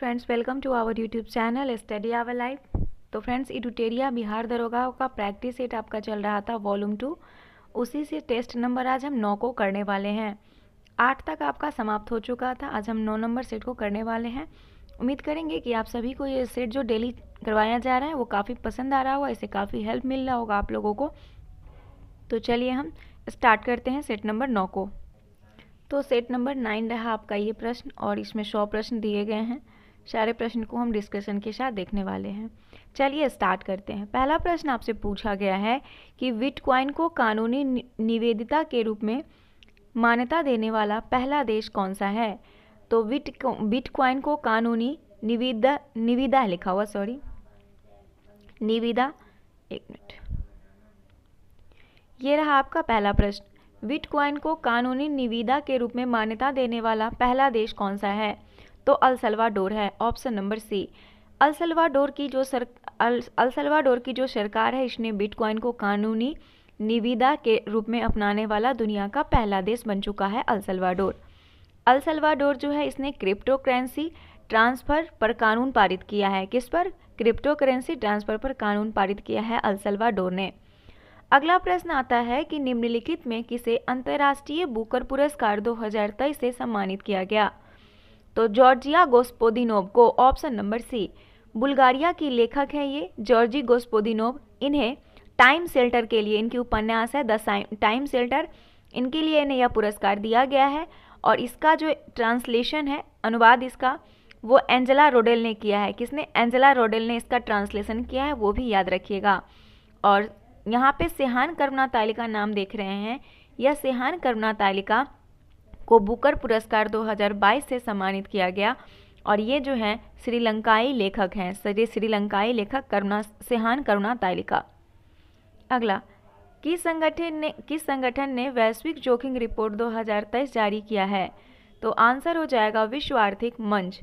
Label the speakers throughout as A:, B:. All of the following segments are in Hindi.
A: Friends, welcome to our YouTube channel study our life. तो फ्रेंड्स, इडुटेरिया बिहार दरोगा का प्रैक्टिस सेट आपका चल रहा था वॉल्यूम 2। उसी से टेस्ट नंबर आज हम 9 को करने वाले हैं। 8 तक आपका समाप्त हो चुका था, आज हम 9 नंबर सेट को करने वाले हैं। उम्मीद करेंगे कि आप सभी को ये सेट जो डेली करवाया जा रहा है वो काफ़ी पसंद आ रहा होगा, इससे काफ़ी हेल्प मिल रहा होगा आप लोगों को। तो चलिए हम स्टार्ट करते हैं सेट नंबर 9 को। तो सेट नंबर 9 रहा आपका ये प्रश्न, और इसमें 100 प्रश्न दिए गए हैं। सारे प्रश्न को हम डिस्कशन के साथ देखने वाले हैं। चलिए स्टार्ट करते हैं। पहला प्रश्न आपसे पूछा गया है कि बिटकॉइन को कानूनी निवेदिता के रूप में मान्यता देने वाला पहला देश कौन सा है। तो बिटकॉइन को कानूनी निविदा लिखा हुआ, सॉरी निविदा, एक मिनट, ये रहा आपका पहला प्रश्न। बिटकॉइन को कानूनी निविदा के रूप में मान्यता देने वाला पहला देश कौन सा है। तो अल सल्वाडोर है, option number C. El Salvador की जो सरकार है, इसने बिटकॉइन को कानूनी निविदा के रूप में अपनाने वाला दुनिया का पहला देश बन चुका है अल सल्वाडोर। अल सल्वाडोर जो है, इसने क्रिप्टो करेंसी ट्रांसफर पर कानून पारित किया है। किस पर? क्रिप्टो करेंसी ट्रांसफर पर कानून पारित किया है अल सल्वाडोर ने। अगला प्रश्न आता है कि निम्नलिखित में किसे अंतर्राष्ट्रीय बुकर पुरस्कार 2023 से सम्मानित किया गया। तो जॉर्जिया गोस्पोदिनोव को, ऑप्शन नंबर सी। बुल्गारिया की लेखक हैं ये जॉर्जी गोस्पोदिनोव। इन्हें टाइम शेल्टर के लिए, इनकी उपन्यास है द टाइम शेल्टर, इनके लिए इन्हें यह पुरस्कार दिया गया है। और इसका जो ट्रांसलेशन है, अनुवाद इसका, वो एंजेला रोडेल ने किया है। किसने? एंजेला रोडेल ने इसका ट्रांसलेशन किया है, वो भी याद रखिएगा। और यहाँ पे सेहान करुणातालिका नाम देख रहे हैं, यह सेहान करुणातालिका को बुकर पुरस्कार 2022 से सम्मानित किया गया। और ये जो है श्रीलंकाई लेखक हैं, श्रीलंकाई लेखक सेहान करुणातालिका। अगला, किस संगठन ने वैश्विक जोखिम रिपोर्ट 2023 जारी किया है। तो आंसर हो जाएगा विश्व आर्थिक मंच।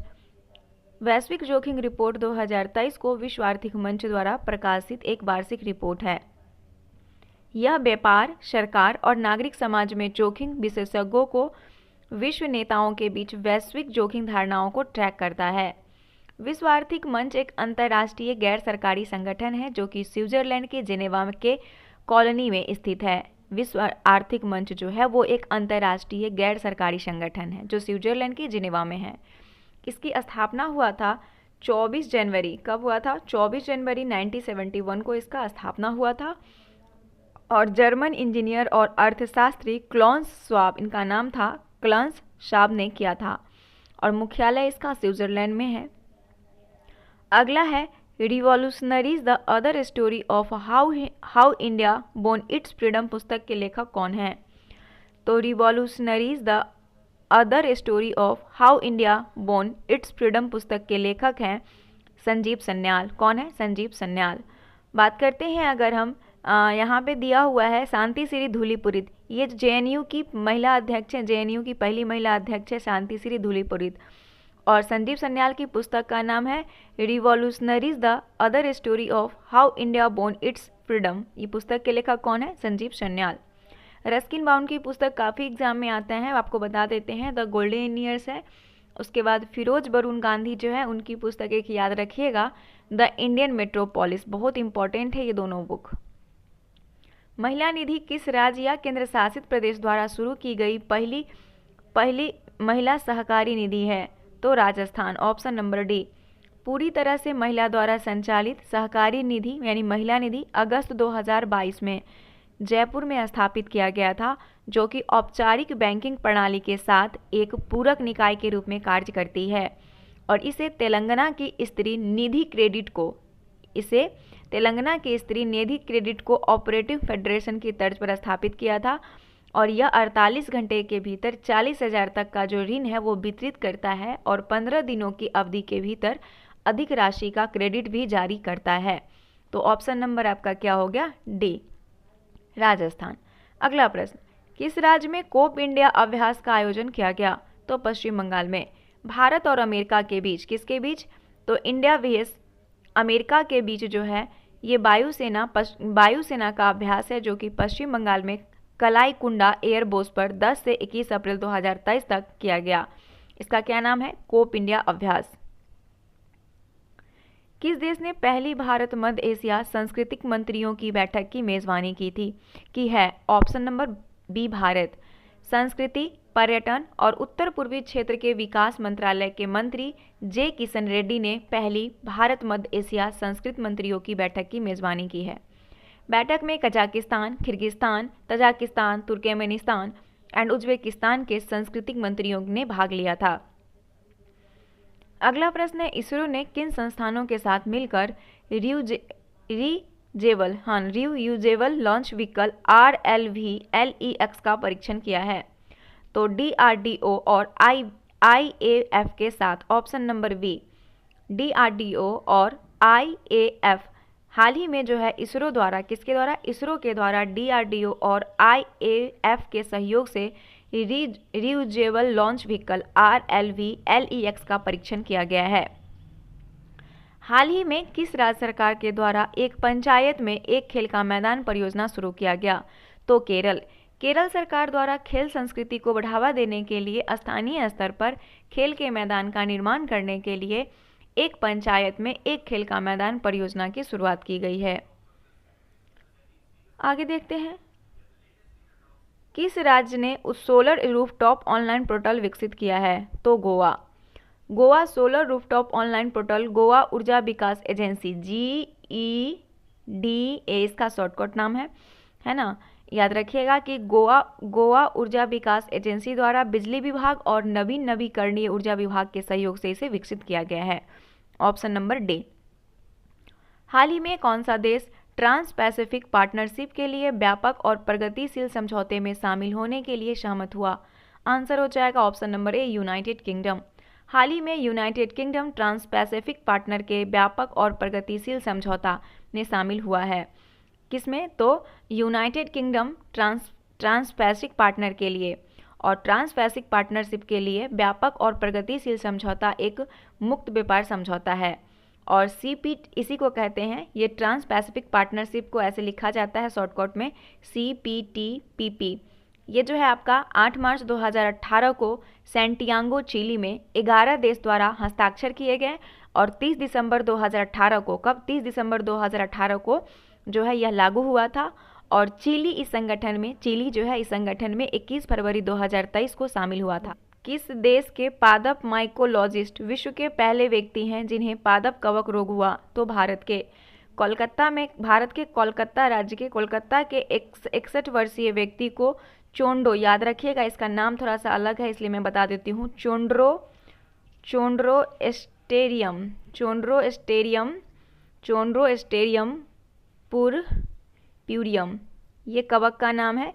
A: वैश्विक जोखिम रिपोर्ट 2023 को विश्व आर्थिक मंच द्वारा प्रकाशित एक वार्षिक रिपोर्ट है। यह व्यापार, सरकार और नागरिक समाज में जोखिम विशेषज्ञों को विश्व नेताओं के बीच वैश्विक जोखिम धारणाओं को ट्रैक करता है। विश्व आर्थिक मंच एक अंतर्राष्ट्रीय गैर सरकारी संगठन है जो कि स्विट्जरलैंड के जेनेवा के कॉलोनी में स्थित है। विश्व आर्थिक मंच जो है वो एक अंतर्राष्ट्रीय गैर सरकारी संगठन है जो स्विट्जरलैंड के जेनेवा में है। इसकी स्थापना हुआ था 24 जनवरी, कब हुआ था? 24 जनवरी 1971 को इसका स्थापना हुआ था। और जर्मन इंजीनियर और अर्थशास्त्री क्लॉन्स स्वाब, इनका नाम था क्लॉन्स स्वाब ने किया था। और मुख्यालय इसका स्विट्जरलैंड में है। अगला है revolutionaries the other story of how India bone it's freedom पुस्तक के लेखक कौन है। तो revolutionaries the other story of how India bone it's freedom पुस्तक के लेखक हैं संजीव सन्याल। कौन है? संजीव सन्याल। बात करते हैं, अगर हम यहाँ पे दिया हुआ है शांति श्री धूलीपुरित, ये जेएनयू की महिला अध्यक्ष है, जेएनयू की पहली महिला अध्यक्ष है शांति श्री धूलीपुरित। और संजीव सन्याल की पुस्तक का नाम है revolutionaries the other story of how India bone it's freedom. ये पुस्तक के लेखक कौन है? संजीव सन्याल। रस्किन बाउंड की पुस्तक काफ़ी एग्जाम में आते हैं, आपको बता देते हैं, द गोल्डन ईयर्स है। उसके बाद फिरोज बरून गांधी जो है, उनकी पुस्तक एक याद रखिएगा, द इंडियन मेट्रोपोलिस, बहुत इंपॉर्टेंट है ये दोनों बुक। महिला निधि किस राज्य या केंद्र शासित प्रदेश द्वारा शुरू की गई पहली महिला सहकारी निधि है। तो राजस्थान, ऑप्शन नंबर डी। पूरी तरह से महिला द्वारा संचालित सहकारी निधि यानी महिला निधि अगस्त 2022 में जयपुर में स्थापित किया गया था, जो कि औपचारिक बैंकिंग प्रणाली के साथ एक पूरक निकाय के रूप में कार्य करती है। और इसे तेलंगाना की स्त्री निधि क्रेडिट को ऑपरेटिव फेडरेशन की तर्ज पर स्थापित किया था। और यह 48 घंटे के भीतर 40,000 तक का जो ऋण है वो वितरित करता है और 15 दिनों की अवधि के भीतर अधिक राशि का क्रेडिट भी जारी करता है। तो ऑप्शन नंबर आपका क्या हो गया? डी, राजस्थान। अगला प्रश्न, किस राज्य में कोप इंडिया अभ्यास का आयोजन किया गया। तो पश्चिम बंगाल में। भारत और अमेरिका के बीच, किसके बीच? तो इंडिया vs अमेरिका के बीच जो है ये वायुसेना का अभ्यास है, जो कि पश्चिम बंगाल में कलाईकुंडा एयरबेस पर 10 से 21 अप्रैल 2023 तक किया गया। इसका क्या नाम है? कोप इंडिया अभ्यास। किस देश ने पहली भारत मध्य एशिया सांस्कृतिक मंत्रियों की बैठक की मेजबानी की है? Option number B Bharat. संस्कृति, पर्यटन और उत्तर पूर्वी क्षेत्र के विकास मंत्रालय के मंत्री जे किशन रेड्डी ने पहली भारत मध्य एशिया संस्कृत मंत्रियों की बैठक की मेजबानी की है। बैठक में Kazakhstan, Kyrgyzstan, Tajikistan, Turkmenistan and Uzbekistan के सांस्कृतिक मंत्रियों ने भाग लिया था। अगला प्रश्न है, इसरो ने किन संस्थानों के साथ मिलकर रियूजेबल लॉन्च व्हीकल RLV-LEX का परीक्षण किया है? तो DRDO और IAF के साथ। ऑप्शन नंबर बी, DRDO और IAF। हाल ही में जो है इसरो द्वारा, किसके द्वारा? इसरो के द्वारा DRDO और IAF के सहयोग से रियूजेबल लॉन्च व्हीकल RLV-LEX का परीक्षण किया गया है। हाल ही में किस राज्य सरकार के द्वारा एक पंचायत में एक खेल का मैदान परियोजना शुरू किया गया? तो केरल सरकार द्वारा खेल संस्कृति को बढ़ावा देने के लिए स्थानीय स्तर पर खेल के मैदान का निर्माण करने के लिए एक पंचायत में एक खेल का मैदान परियोजना की शुरुआत की गई है। आगे देखते हैं, किस राज्य ने सोलर रूफटॉप ऑनलाइन पोर्टल विकसित किया है? तो Goa solar rooftop online portal Goa ऊर्जा विकास एजेंसी GEDA इसका शॉर्टकट नाम है ना। याद रखिएगा कि गोवा ऊर्जा विकास एजेंसी द्वारा बिजली विभाग और नवीकरणीय ऊर्जा विभाग के सहयोग से इसे विकसित किया गया है। Option number D. हाल ही में कौन सा देश ट्रांस पैसिफिक पार्टनरशिप के लिए व्यापक और प्रगतिशील समझौते में शामिल होने के लिए सहमत हुआ? आंसर हो जाएगा option number A, United Kingdom. हाल ही में United Kingdom trans Pacific partner के व्यापक और प्रगतिशील समझौता में शामिल हुआ है। किसमें? तो United Kingdom trans Pacific partner के लिए, और ट्रांस पैसिफिक पार्टनरशिप के लिए व्यापक और प्रगतिशील समझौता एक मुक्त व्यापार समझौता है और CP इसी को कहते हैं। ये ट्रांस पैसिफिक पार्टनरशिप को ऐसे लिखा जाता है शॉर्टकट में CPTPP। ये जो है आपका 8 मार्च 2018 को सैंटियागो चिली में 11 देश द्वारा हस्ताक्षर किए गए और 30 दिसंबर 2018 को, कब? 30 दिसंबर 2018 को जो है यह लागू हुआ था। और चिली जो है इस संगठन में 21 फरवरी 2023 को शामिल हुआ था। किस देश के पादप माइकोलॉजिस्ट विश्व के पहले व्यक्ति हैं जिन्हें पादप कवक रोग हुआ? तो भारत के कोलकाता राज्य के कोलकाता के 61 वर्षीय व्यक्ति को चोंडो, याद रखिएगा इसका नाम थोड़ा सा अलग है इसलिए मैं बता देती हूँ, चोंड्रोस्टेरियम पुरप्यूरियम, ये कवक का नाम है,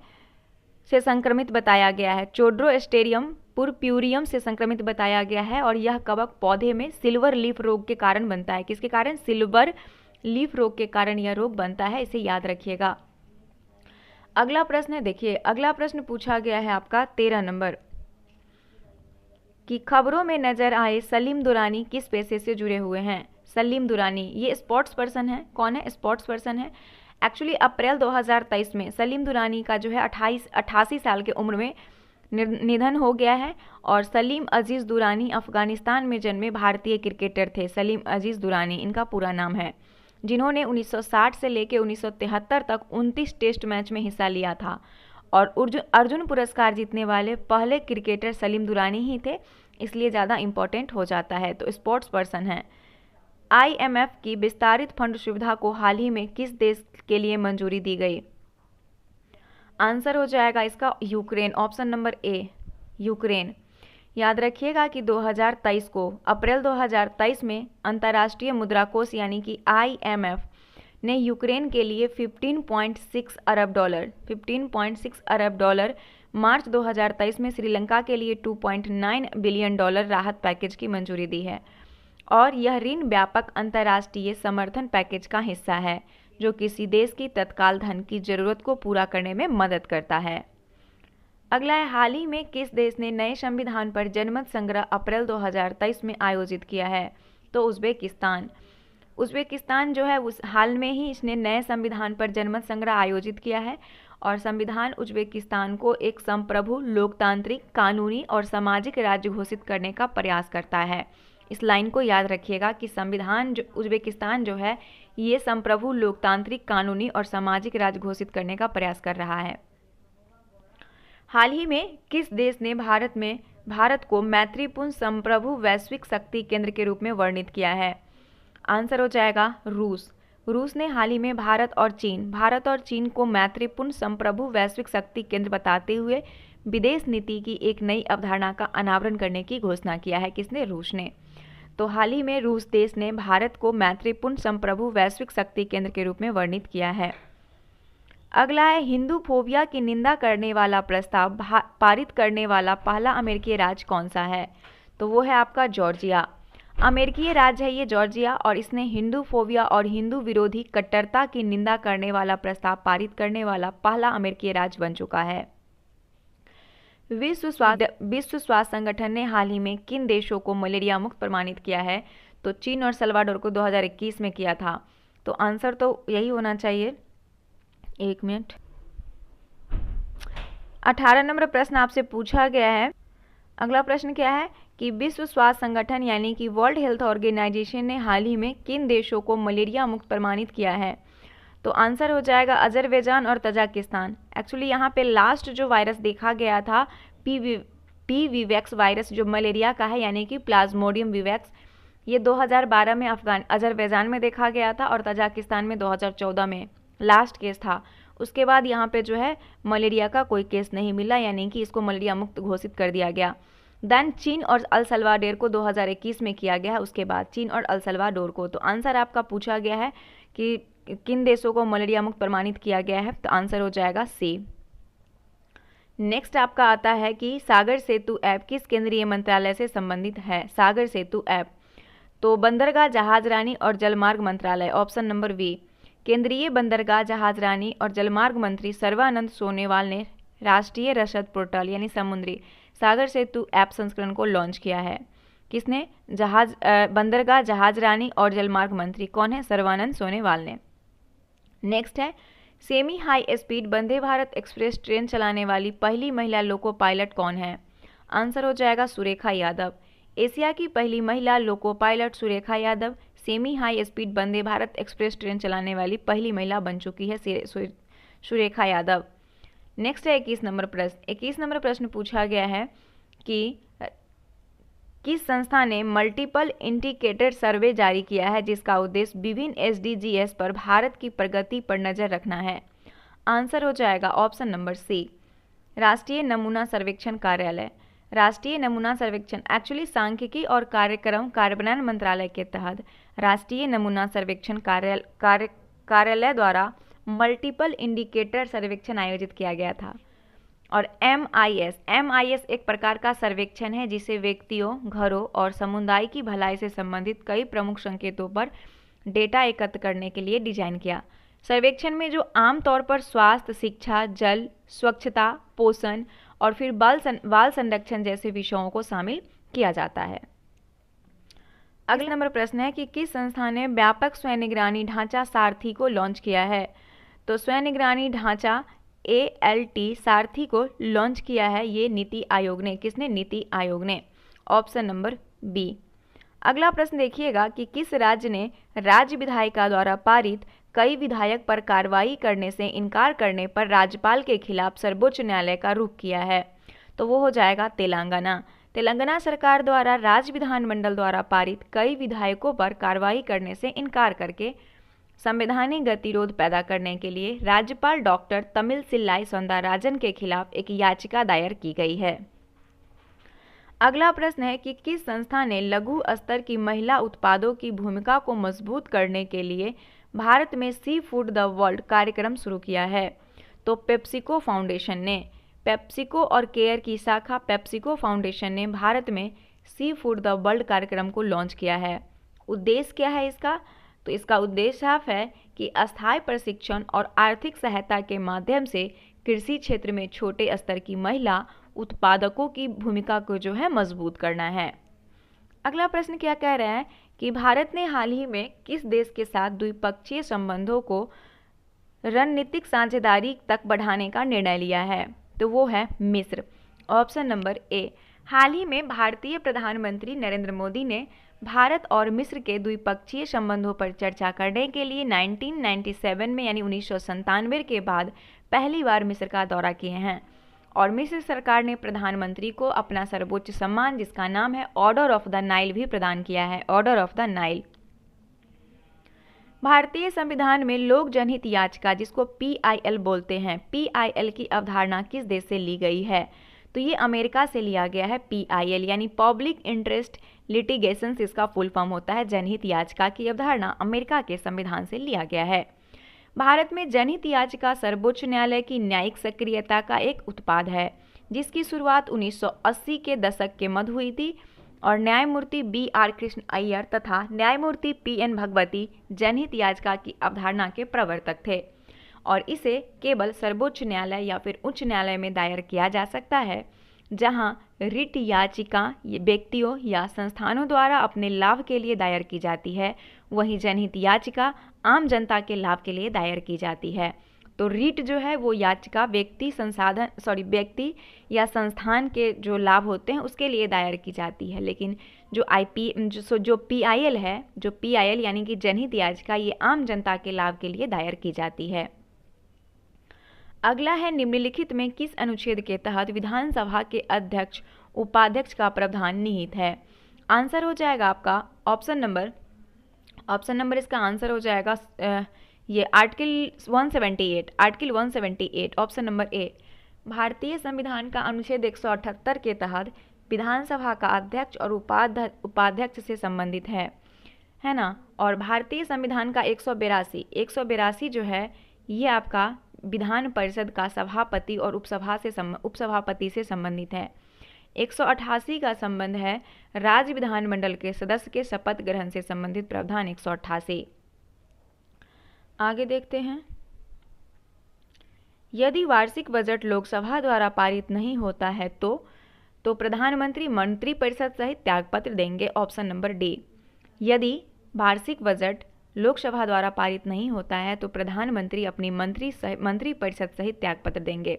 A: से संक्रमित बताया गया है। चोंड्रोस्टेरियम पुरप्यूरियम से संक्रमित बताया गया है और यह कवक पौधे में सिल्वर लीफ रोग के कारण बनता है। किसके कारण? सिल्वर लीफ रोग के कारण यह रोग बनता है, इसे याद रखिएगा। अगला प्रश्न है, देखिए अगला प्रश्न पूछा गया है आपका 13 नंबर कि खबरों में नजर आए सलीम दुरानी किस पेशे से जुड़े हुए हैं? सलीम दुरानी ये स्पोर्ट्स पर्सन है। कौन है? स्पोर्ट्स पर्सन है। एक्चुअली अप्रैल 2023 में सलीम दुरानी का जो है 88 साल की उम्र में निधन हो गया है और सलीम अजीज़ दुरानी अफगानिस्तान में जन्मे भारतीय क्रिकेटर थे। सलीम अजीज़ दुरानी इनका पूरा नाम है, जिन्होंने 1960 से लेकर 1973 तक 29 टेस्ट मैच में हिस्सा लिया था और अर्जुन पुरस्कार जीतने वाले पहले क्रिकेटर सलीम दुरानी ही थे, इसलिए ज़्यादा इम्पोर्टेंट हो जाता है। तो स्पोर्ट्स पर्सन है। IMF की विस्तारित फंड सुविधा को हाल ही में किस देश के लिए मंजूरी दी गई? आंसर हो जाएगा इसका यूक्रेन। ऑप्शन नंबर ए, यूक्रेन। याद रखिएगा कि 2023 को, अप्रैल 2023 में अंतर्राष्ट्रीय मुद्रा कोष यानी कि IMF ने यूक्रेन के लिए 15.6 अरब डॉलर, मार्च 2023 में श्रीलंका के लिए $2.9 बिलियन राहत पैकेज की मंजूरी दी है और यह ऋण व्यापक अंतर्राष्ट्रीय समर्थन पैकेज का हिस्सा है जो किसी देश की तत्काल धन की जरूरत को पूरा करने में मदद करता है। अगला है, हाल ही में किस देश ने नए संविधान पर जनमत संग्रह अप्रैल 2023 में आयोजित किया है? तो उज्बेकिस्तान जो है उस हाल में ही इसने नए संविधान पर जनमत संग्रह आयोजित किया है और संविधान उज्बेकिस्तान को एक संप्रभु, लोकतांत्रिक, कानूनी और सामाजिक राज्य घोषित करने का प्रयास करता है। इस लाइन को याद रखिएगा कि संविधान जो उज्बेकिस्तान जो है ये संप्रभु, लोकतांत्रिक, कानूनी और सामाजिक राज्य घोषित करने का प्रयास कर रहा है। हाल ही में किस देश ने भारत को मैत्रीपूर्ण संप्रभु वैश्विक शक्ति केंद्र के रूप में वर्णित किया है? आंसर हो जाएगा रूस। रूस ने हाल ही में भारत और चीन को मैत्रीपूर्ण संप्रभु वैश्विक शक्ति केंद्र बताते हुए विदेश नीति की एक नई अवधारणा का अनावरण करने की घोषणा किया है। किसने? रूस ने। तो हाल ही में रूस देश ने भारत को मैत्रीपूर्ण संप्रभु वैश्विक शक्ति केंद्र के रूप में वर्णित किया है। अगला है, हिंदू फोबिया की निंदा करने वाला प्रस्ताव पारित करने वाला पहला अमेरिकी राज्य कौन सा है? तो वो है आपका जॉर्जिया। अमेरिकी राज्य है ये जॉर्जिया, और इसने हिंदू फोबिया और हिंदू विरोधी कट्टरता की निंदा करने वाला प्रस्ताव पारित करने वाला पहला अमेरिकी राज्य बन चुका है। विश्व स्वास्थ्य संगठन ने हाल ही में किन देशों को मलेरिया मुक्त प्रमाणित किया है? तो चीन और सल्वाडोर को 2021 में किया था। तो आंसर तो यही होना चाहिए। 1 मिनट। 18 नंबर प्रश्न आपसे पूछा गया है। अगला प्रश्न क्या है कि विश्व स्वास्थ्य संगठन यानी कि वर्ल्ड हेल्थ ऑर्गेनाइजेशन ने हाल ही में किन देशों को मलेरिया मुक्त प्रमाणित किया है? तो आंसर हो जाएगा अजरबैजान और तजाकिस्तान। एक्चुअली यहाँ पे लास्ट जो वायरस देखा गया था पी विवैक्स वायरस जो मलेरिया का है यानी कि प्लाज्मोडियम विवैक्स, ये 2012 में अजरबैजान में देखा गया था और तजाकिस्तान में 2014 में लास्ट केस था। उसके बाद यहाँ पे जो है मलेरिया का कोई केस नहीं मिला, यानी कि इसको मलेरिया मुक्त घोषित कर दिया गया। देन चीन और अल सल्वाडोर को 2021 में किया गया है, उसके बाद चीन और अल सल्वाडोर को। तो आंसर आपका पूछा गया है कि किन देशों को मलेरिया मुक्त प्रमाणित किया गया है, तो आंसर हो जाएगा सी। नेक्स्ट आपका आता है कि सागर सेतु ऐप किस केंद्रीय मंत्रालय से संबंधित है? सागर सेतु ऐप तो बंदरगाह, जहाजरानी और जलमार्ग मंत्रालय, ऑप्शन नंबर बी। केंद्रीय बंदरगाह, जहाजरानी और जलमार्ग मंत्री सर्बानंद सोनोवाल ने राष्ट्रीय रसद पोर्टल यानी समुद्री सागर सेतु ऐप संस्करण को लॉन्च किया है। किसने? बंदरगाह, जहाजरानी और जलमार्ग मंत्री कौन है? सर्बानंद सोनोवाल ने। नेक्स्ट है, semi high speed Vande Bharat express train चलाने वाली पहली महिला लोको पायलट कौन है? आंसर हो जाएगा सुरेखा यादव। एशिया की पहली महिला loco pilot Surekha Yadav semi high speed Vande Bharat express train चलाने वाली पहली महिला बन चुकी है सुरेखा यादव। नेक्स्ट है 21 नंबर प्रश्न। 21 नंबर प्रश्न पूछा गया है कि किस संस्था ने मल्टीपल इंडिकेटर सर्वे जारी किया है जिसका उद्देश्य विभिन्न SDGs पर भारत की प्रगति पर नजर रखना है? आंसर हो जाएगा ऑप्शन नंबर सी, राष्ट्रीय नमूना सर्वेक्षण कार्यालय। राष्ट्रीय नमूना सर्वेक्षण एक्चुअली सांख्यिकी और कार्यक्रम कार्यान्वयन मंत्रालय के तहत राष्ट्रीय नमूना सर्वेक्षण कार्यालय द्वारा मल्टीपल इंडिकेटर सर्वेक्षण आयोजित किया गया था। और MIS एक प्रकार का सर्वेक्षण है जिसे व्यक्तियों, घरों और समुदाय की भलाई से संबंधित कई प्रमुख संकेतों पर डेटा एकत्र करने के लिए डिजाइन किया। सर्वेक्षण में जो आमतौर पर स्वास्थ्य, शिक्षा, जल, स्वच्छता, पोषण और फिर बाल संरक्षण जैसे विषयों को शामिल किया जाता है। अगला नंबर प्रश्न है कि किस संस्था ने व्यापक स्वयं निगरानी ढांचा सारथी को लॉन्च किया है? तो स्वयं निगरानी ढांचा ALT सारथी को लॉन्च किया है ये नीति आयोग ने। किसने? नीति आयोग ने, ऑप्शन नंबर बी। अगला प्रश्न देखिएगा कि किस राज्य ने राज्य विधायिका द्वारा पारित कई विधायक पर कार्रवाई करने से इनकार करने पर राज्यपाल के खिलाफ सर्वोच्च न्यायालय का रुख किया है? तो वो हो जाएगा तेलंगाना। तेलंगाना सरकार द्वारा राज्य विधानमंडल द्वारा पारित कई विधायकों पर कार्रवाई करने से इनकार करके संवैधानिक गतिरोध पैदा करने के लिए राज्यपाल डॉक्टर तमिलसिलाई सौंदरराजन के खिलाफ एक याचिका दायर की गई है। अगला प्रश्न है कि किस संस्था ने लघु स्तर की महिला उत्पादों की भूमिका को मजबूत करने के लिए भारत में सी फूड द वर्ल्ड कार्यक्रम शुरू किया है? तो पेप्सिको फाउंडेशन ने। पेप्सिको और केयर की शाखा पेप्सिको फाउंडेशन ने भारत में सी फूड द वर्ल्ड कार्यक्रम को लॉन्च किया है। उद्देश्य क्या है इसका? तो इसका उद्देश्य साफ है कि अस्थायी प्रशिक्षण और आर्थिक सहायता के माध्यम से कृषि क्षेत्र में छोटे स्तर की महिला उत्पादकों की भूमिका को जो है मजबूत करना है। अगला प्रश्न क्या कह रहा है कि भारत ने हाल ही में किस देश के साथ द्विपक्षीय संबंधों को रणनीतिक साझेदारी तक बढ़ाने का निर्णय लिया है? तो वो है मिस्र, ऑप्शन नंबर ए। हाल ही में भारतीय प्रधानमंत्री नरेंद्र मोदी ने भारत और मिस्र के द्विपक्षीय संबंधों पर चर्चा करने के लिए 1997 में यानी 1997 के बाद पहली बार मिस्र का दौरा किए हैं। और मिस्र सरकार ने प्रधानमंत्री को अपना सर्वोच्च सम्मान जिसका नाम है ऑर्डर ऑफ द नाइल भी प्रदान किया है, ऑर्डर ऑफ द नाइल। भारतीय संविधान में लोक जनहित याचिका जिसको PIL बोलते हैं, PIL की अवधारणा किस देश से ली गई है? तो ये अमेरिका से लिया गया है। PIL यानी पब्लिक इंटरेस्ट लिटिगेशन, इसका फुल फॉर्म होता है जनहित याचिका की अवधारणा अमेरिका के संविधान से लिया गया है। भारत में जनहित याचिका सर्वोच्च न्यायालय की न्यायिक सक्रियता का एक उत्पाद है जिसकी शुरुआत 1980 के दशक के मध्य हुई थी और न्यायमूर्ति BR कृष्ण अय्यर तथा न्यायमूर्ति PN भगवती जनहित याचिका की अवधारणा के प्रवर्तक थे और इसे केवल सर्वोच्च न्यायालय या फिर उच्च न्यायालय में दायर किया जा सकता है जहां रिट याचिका व्यक्तियों या संस्थानों द्वारा अपने लाभ के लिए दायर की जाती है, वहीं जनहित याचिका आम जनता के लाभ के लिए दायर की जाती है। तो रिट जो है वो याचिका व्यक्ति या संस्थान के जो लाभ होते हैं उसके लिए दायर की जाती है, लेकिन जो PIL यानी कि जनहित याचिका ये आम जनता के लाभ के लिए दायर की जाती है। अगला है निम्नलिखित में किस अनुच्छेद के तहत विधानसभा के अध्यक्ष उपाध्यक्ष का प्रावधान निहित है? आंसर हो जाएगा आपका ऑप्शन नंबर इसका आंसर हो जाएगा ये आर्टिकल 178 ऑप्शन नंबर ए। भारतीय संविधान का अनुच्छेद 178 के तहत विधानसभा का अध्यक्ष और उपाध्यक्ष से संबंधित है ना। और भारतीय संविधान का 182 जो है ये आपका विधान परिषद का सभापति और उपसभापति से संबंधित है। 188 का संबंध है राज्य विधानमंडल के सदस्य के शपथ ग्रहण से संबंधित प्रावधान 188। आगे देखते हैं। यदि वार्षिक बजट लोकसभा द्वारा पारित नहीं होता है तो प्रधानमंत्री मंत्रिपरिषद सहित त्यागपत्र देंगे, ऑप्शन नंबर डी। यदि वार्षिक बजट लोकसभा द्वारा पारित नहीं होता है तो प्रधानमंत्री अपनी मंत्रिपरिषद सहित त्यागपत्र देंगे।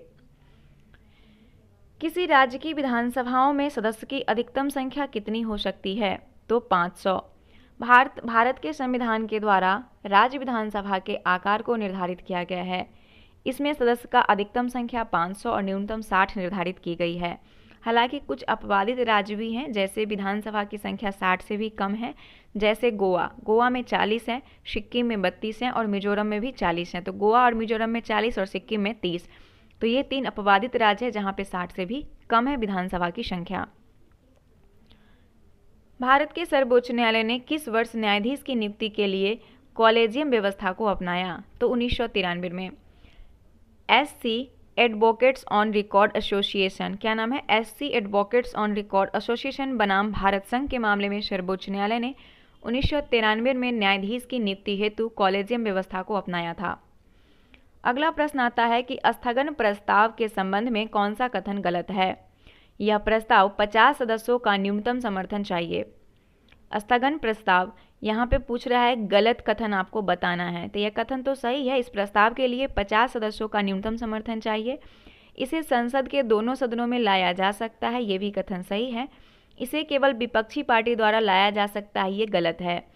A: किसी राज्य की विधानसभाओं में सदस्य की अधिकतम संख्या कितनी हो सकती है? तो 500। भारत के संविधान के द्वारा राज्य विधानसभा के आकार को निर्धारित किया गया है। इसमें सदस्य का अधिकतम संख्या 500 और न्यूनतम 60 निर्धारित की गई है। हालांकि कुछ अपवादित राज्य भी हैं जैसे विधानसभा की संख्या 60 से भी कम है, जैसे गोवा में 40 है, सिक्किम में 32 हैं और मिजोरम में भी 40 हैं। तो गोवा और मिजोरम में 40 और सिक्किम में 30। तो ये 3 अपवादित राज्य है जहां पे 60 से भी कम है विधानसभा की संख्या। भारत के सर्वोच्च न्यायालय ने किस वर्ष न्यायाधीश की नियुक्ति के लिए कॉलेजियम व्यवस्था को अपनाया? तो 1993 में। SC advocates on record association, क्या नाम है? SC advocates on record association बनाम भारत संघ के मामले में सर्वोच्च न्यायालय ने 1993 में न्यायाधीश की नियुक्ति हेतु कॉलेजियम व्यवस्था को अपनाया था। अगला प्रश्न आता है कि स्थगन प्रस्ताव के संबंध में कौन सा कथन गलत है? यह प्रस्ताव 50 सदस्यों का न्यूनतम समर्थन चाहिए। स्थगन प्रस्ताव यहाँ पे पूछ रहा है, गलत कथन आपको बताना है। तो यह कथन तो सही है, इस प्रस्ताव के लिए 50 सदस्यों का न्यूनतम समर्थन चाहिए। इसे संसद के दोनों सदनों में लाया जा सकता है, ये भी कथन सही है। इसे केवल विपक्षी पार्टी द्वारा लाया जा सकता है, ये गलत है।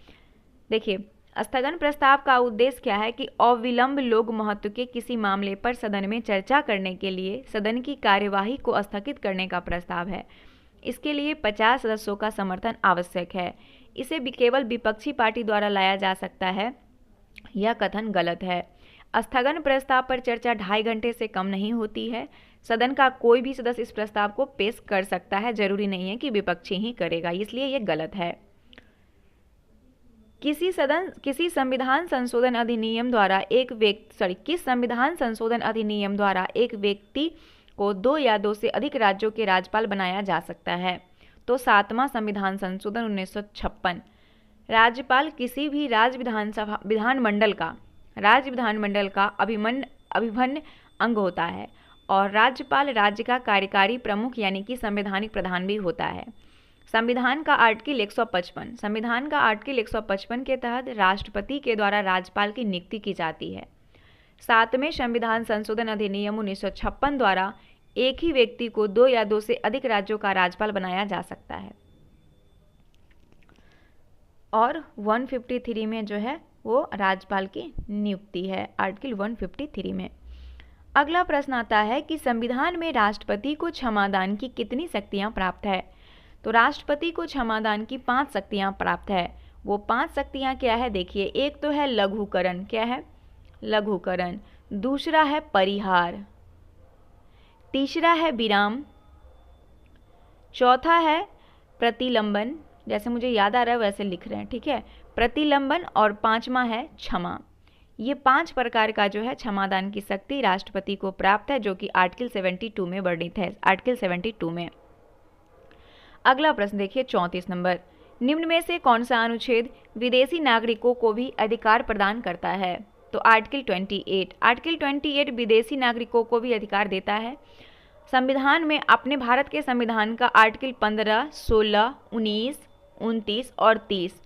A: देखिए, स्थगन प्रस्ताव का उद्देश्य क्या है कि अविलंब लोक महत्व के किसी मामले पर सदन में चर्चा करने के लिए सदन की कार्यवाही को स्थगित करने का प्रस्ताव है। इसके लिए 50 सदस्यों का समर्थन आवश्यक है। इसे भी केवल विपक्षी पार्टी द्वारा लाया जा सकता है, यह कथन गलत है। स्थगन प्रस्ताव पर चर्चा 2.5 घंटे से कम नहीं होती है। सदन का कोई भी सदस्य इस प्रस्ताव को पेश कर सकता है, जरूरी नहीं है कि विपक्षी ही करेगा, इसलिए यह गलत है। किस संविधान संशोधन अधिनियम द्वारा एक व्यक्ति को 2 या 2 से अधिक राज्यों के राज्यपाल बनाया जा सकता है? तो 7वां संविधान संशोधन 1956। राज्यपाल किसी भी राज्य विधानमंडल का अभिन्न अंग होता है और राज्यपाल राज्य का कार्यकारी प्रमुख यानी कि संवैधानिक प्रधान भी होता है। संविधान का आर्टिकल 155 के तहत राष्ट्रपति के द्वारा राज्यपाल की नियुक्ति की जाती है। 7वें संविधान संशोधन अधिनियम 1956 द्वारा एक ही व्यक्ति को 2 या 2 से अधिक राज्यों का राज्यपाल बनाया जा सकता है। और 153 में जो है वो राज्यपाल की नियुक्ति है, आर्टिकल 153 में। अगला प्रश्न आता है कि संविधान में राष्ट्रपति को क्षमादान की कितनी शक्तियां प्राप्त है? तो राष्ट्रपति को क्षमादान की 5 शक्तियां प्राप्त है। वो 5 शक्तियां क्या है देखिए, एक तो है लघुकरण, क्या है? लघुकरण। दूसरा है परिहार, तीसरा है विराम, चौथा है प्रतिलंबन, जैसे मुझे याद आ रहा है वैसे लिख रहे हैं, ठीक है, प्रतिलंबन, और पांचवा है क्षमा। ये 5 प्रकार का जो है क्षमादान की शक्ति राष्ट्रपति को प्राप्त है, जो कि आर्टिकल 72 में वर्णित है, आर्टिकल 72 में। अगला प्रश्न देखिए 34 नंबर, निम्न में से कौन सा अनुच्छेद विदेशी नागरिकों को भी अधिकार प्रदान करता है? तो आर्टिकल 28। आर्टिकल 28 विदेशी नागरिकों को भी अधिकार देता है। संविधान में अपने भारत के संविधान का आर्टिकल 15, 16, 19, 29 और 30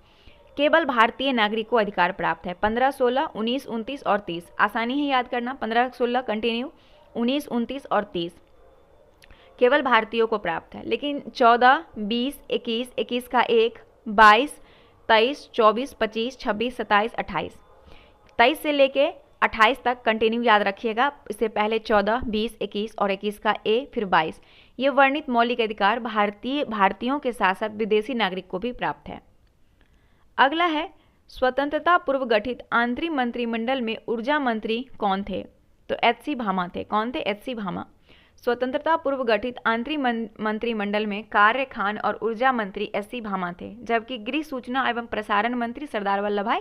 A: केवल भारतीय नागरिक को अधिकार प्राप्त है। 15, 16, 19, 29 और 30 आसानी है याद करना। 15, 16 कंटिन्यू, 19, 29 और 30 केवल भारतीयों को प्राप्त है। लेकिन 14, 20, 21, 21 का 1, 22, 23, 24, 25, 26, 27, 28, 23 से लेके 28 तक कंटिन्यू याद रखिएगा। इससे पहले 14, 20, 21 और 21 का ए, फिर 22, ये वर्णित मौलिक अधिकार भारतीयों के साथ साथ विदेशी नागरिक को भी प्राप्त है। अगला है स्वतंत्रता पूर्व गठित आंतरिक मंत्रिमंडल में ऊर्जा मंत्री कौन थे? तो एच.सी. भामा थे। कौन थे? एच.सी. भामा। स्वतंत्रता पूर्व गठित आंतरिक मंत्रिमंडल में कार्य, खान और ऊर्जा मंत्री एच.सी. भामा थे, जबकि गृह, सूचना एवं प्रसारण मंत्री सरदार वल्लभ भाई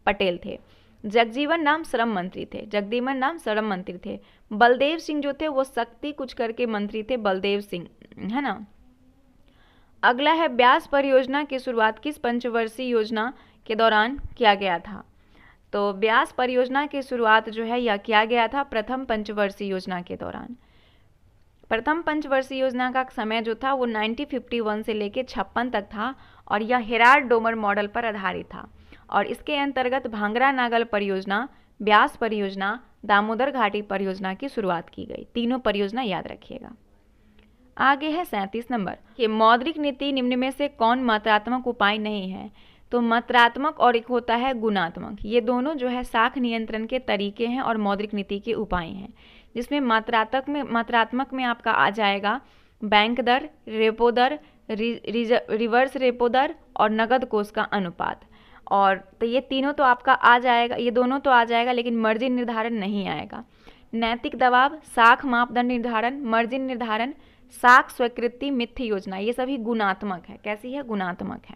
A: पटेल थे। जगजीवन राम श्रम मंत्री थे। जगजीवन राम श्रम मंत्री थे। बलदेव सिंह जो थे वो शक्ति कुछ करके मंत्री थे, बलदेव सिंह, है ना। अगला है ब्यास परियोजना की शुरुआत किस पंचवर्षीय योजना के दौरान किया गया था? तो ब्यास परियोजना की शुरुआत जो है यह किया गया था प्रथम पंचवर्षीय योजना के दौरान। प्रथम पंचवर्षीय योजना का समय जो था वो 1951 से लेकर 56 तक था और यह हेराल्ड डोमर मॉडल पर आधारित था। और इसके अंतर्गत भांगरा नागल परियोजना, ब्यास परियोजना, दामोदर घाटी परियोजना की शुरुआत की गई। तीनों परियोजना याद रखिएगा। आगे है 37 नंबर कि मौद्रिक नीति निम्न में से कौन मात्रात्मक उपाय नहीं है? तो मात्रात्मक और एक होता है गुणात्मक, ये दोनों जो है साख नियंत्रण के तरीके हैं और मौद्रिक नीति के उपाय हैं। जिसमें मात्रात्मक में आपका आ जाएगा बैंक दर, रेपो दर, रिवर्स रेपो दर और नगद कोष का अनुपात। और तो ये तीनों तो आपका आ जाएगा, ये दोनों तो आ जाएगा, लेकिन मार्जिन निर्धारण नहीं आएगा। नैतिक दबाव, साख मापदंड निर्धारण, मार्जिन निर्धारण, साख स्वीकृति, मिथ्य योजना, ये सभी गुणात्मक है। कैसी है? गुणात्मक है।